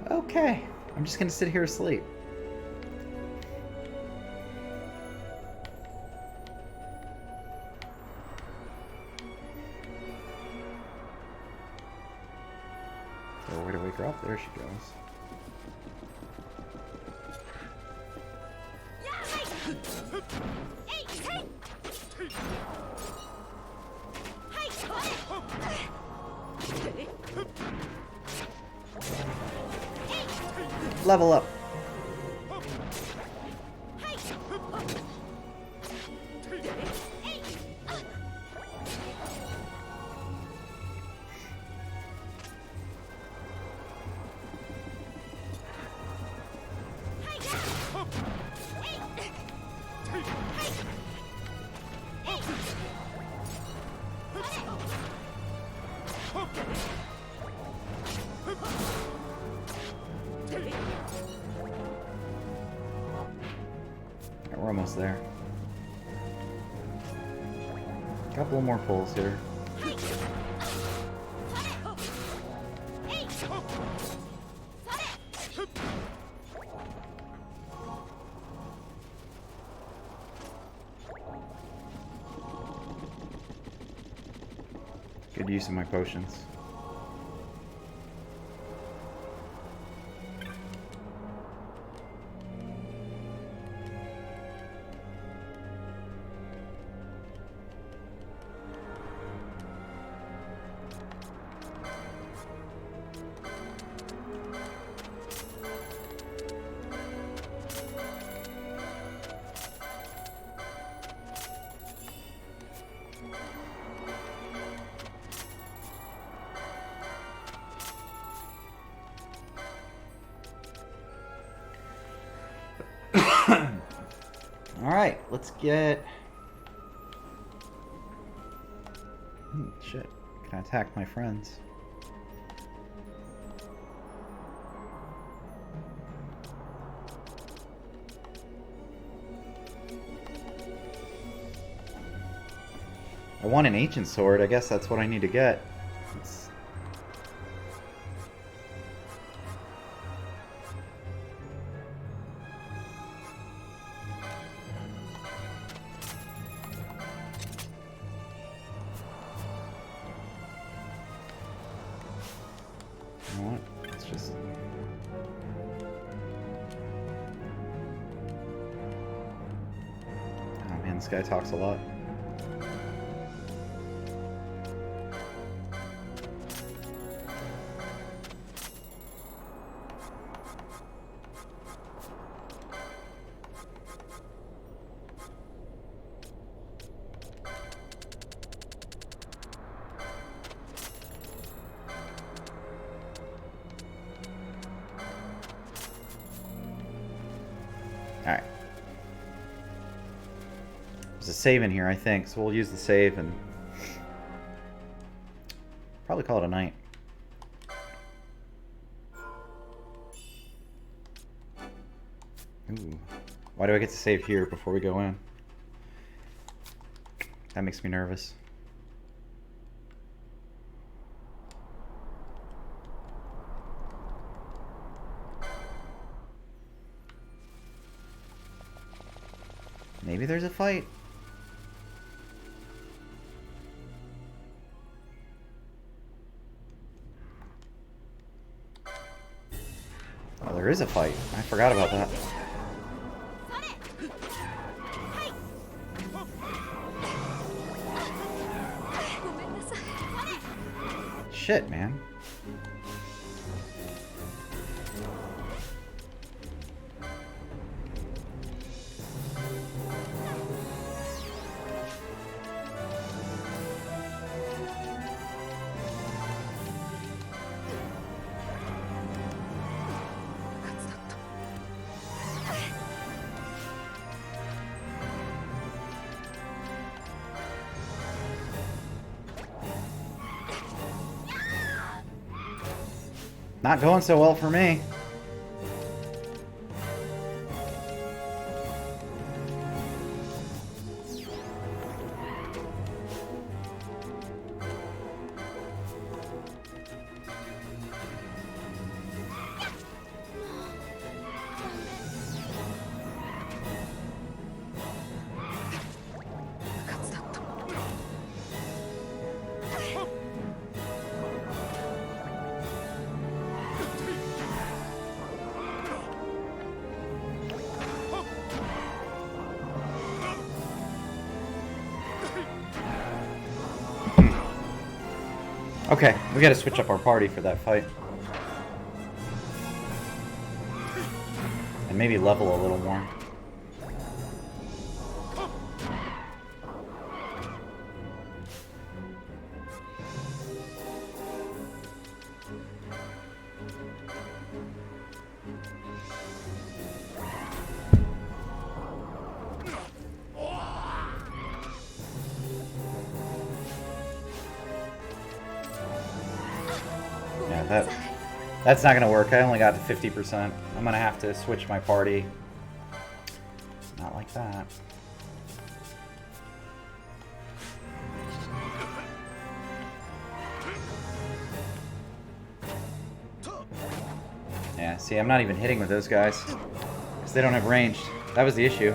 Okay, I'm just gonna sit here asleep. Is there a way to wake her up? There she goes. Level up. Alright, we're almost there. Couple more pulls here. Good use of my potions. Alright, let's get... shit. Can I attack my friends? I want an ancient sword. I guess that's what I need to get. It's... You know what? Let's just... Oh man, this guy talks a lot. Alright. There's a save in here, I think, so we'll use the save and probably call it a night. Ooh. Why do I get to save here before we go in? That makes me nervous. Maybe there's a fight. Oh, there is a fight. I forgot about that. Shit, man. Not going so well for me. Okay, we gotta switch up our party for that fight. And maybe level a little more. Yeah, that's not gonna work. I only got to 50%. I'm gonna have to switch my party. Not like that. Yeah, see, I'm not even hitting with those guys. Because they don't have range. That was the issue.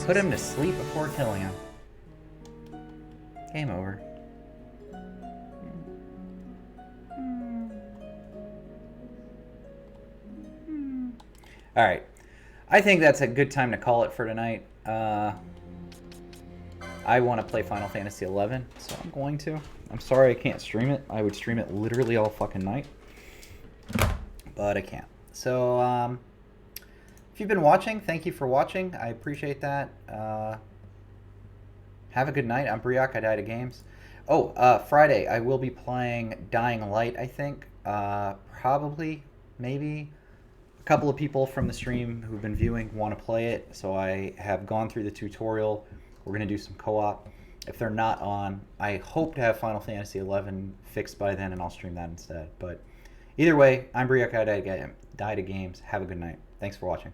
Put him to sleep before killing him. Game over. Alright. I think that's a good time to call it for tonight. I want to play Final Fantasy XI, so I'm going to. I'm sorry I can't stream it. I would stream it literally all fucking night. But I can't. So, if you've been watching, thank you for watching. I appreciate that. Have a good night. I'm Briak. cont'd Games. Oh, Friday, I will be playing Dying Light, I think. Probably, maybe. A couple of people from the stream who've been viewing want to play it, so I have gone through the tutorial. We're going to do some co-op. If they're not on, I hope to have Final Fantasy XI fixed by then, and I'll stream that instead. But either way, I'm Briak. cont'd Games. Have a good night. Thanks for watching.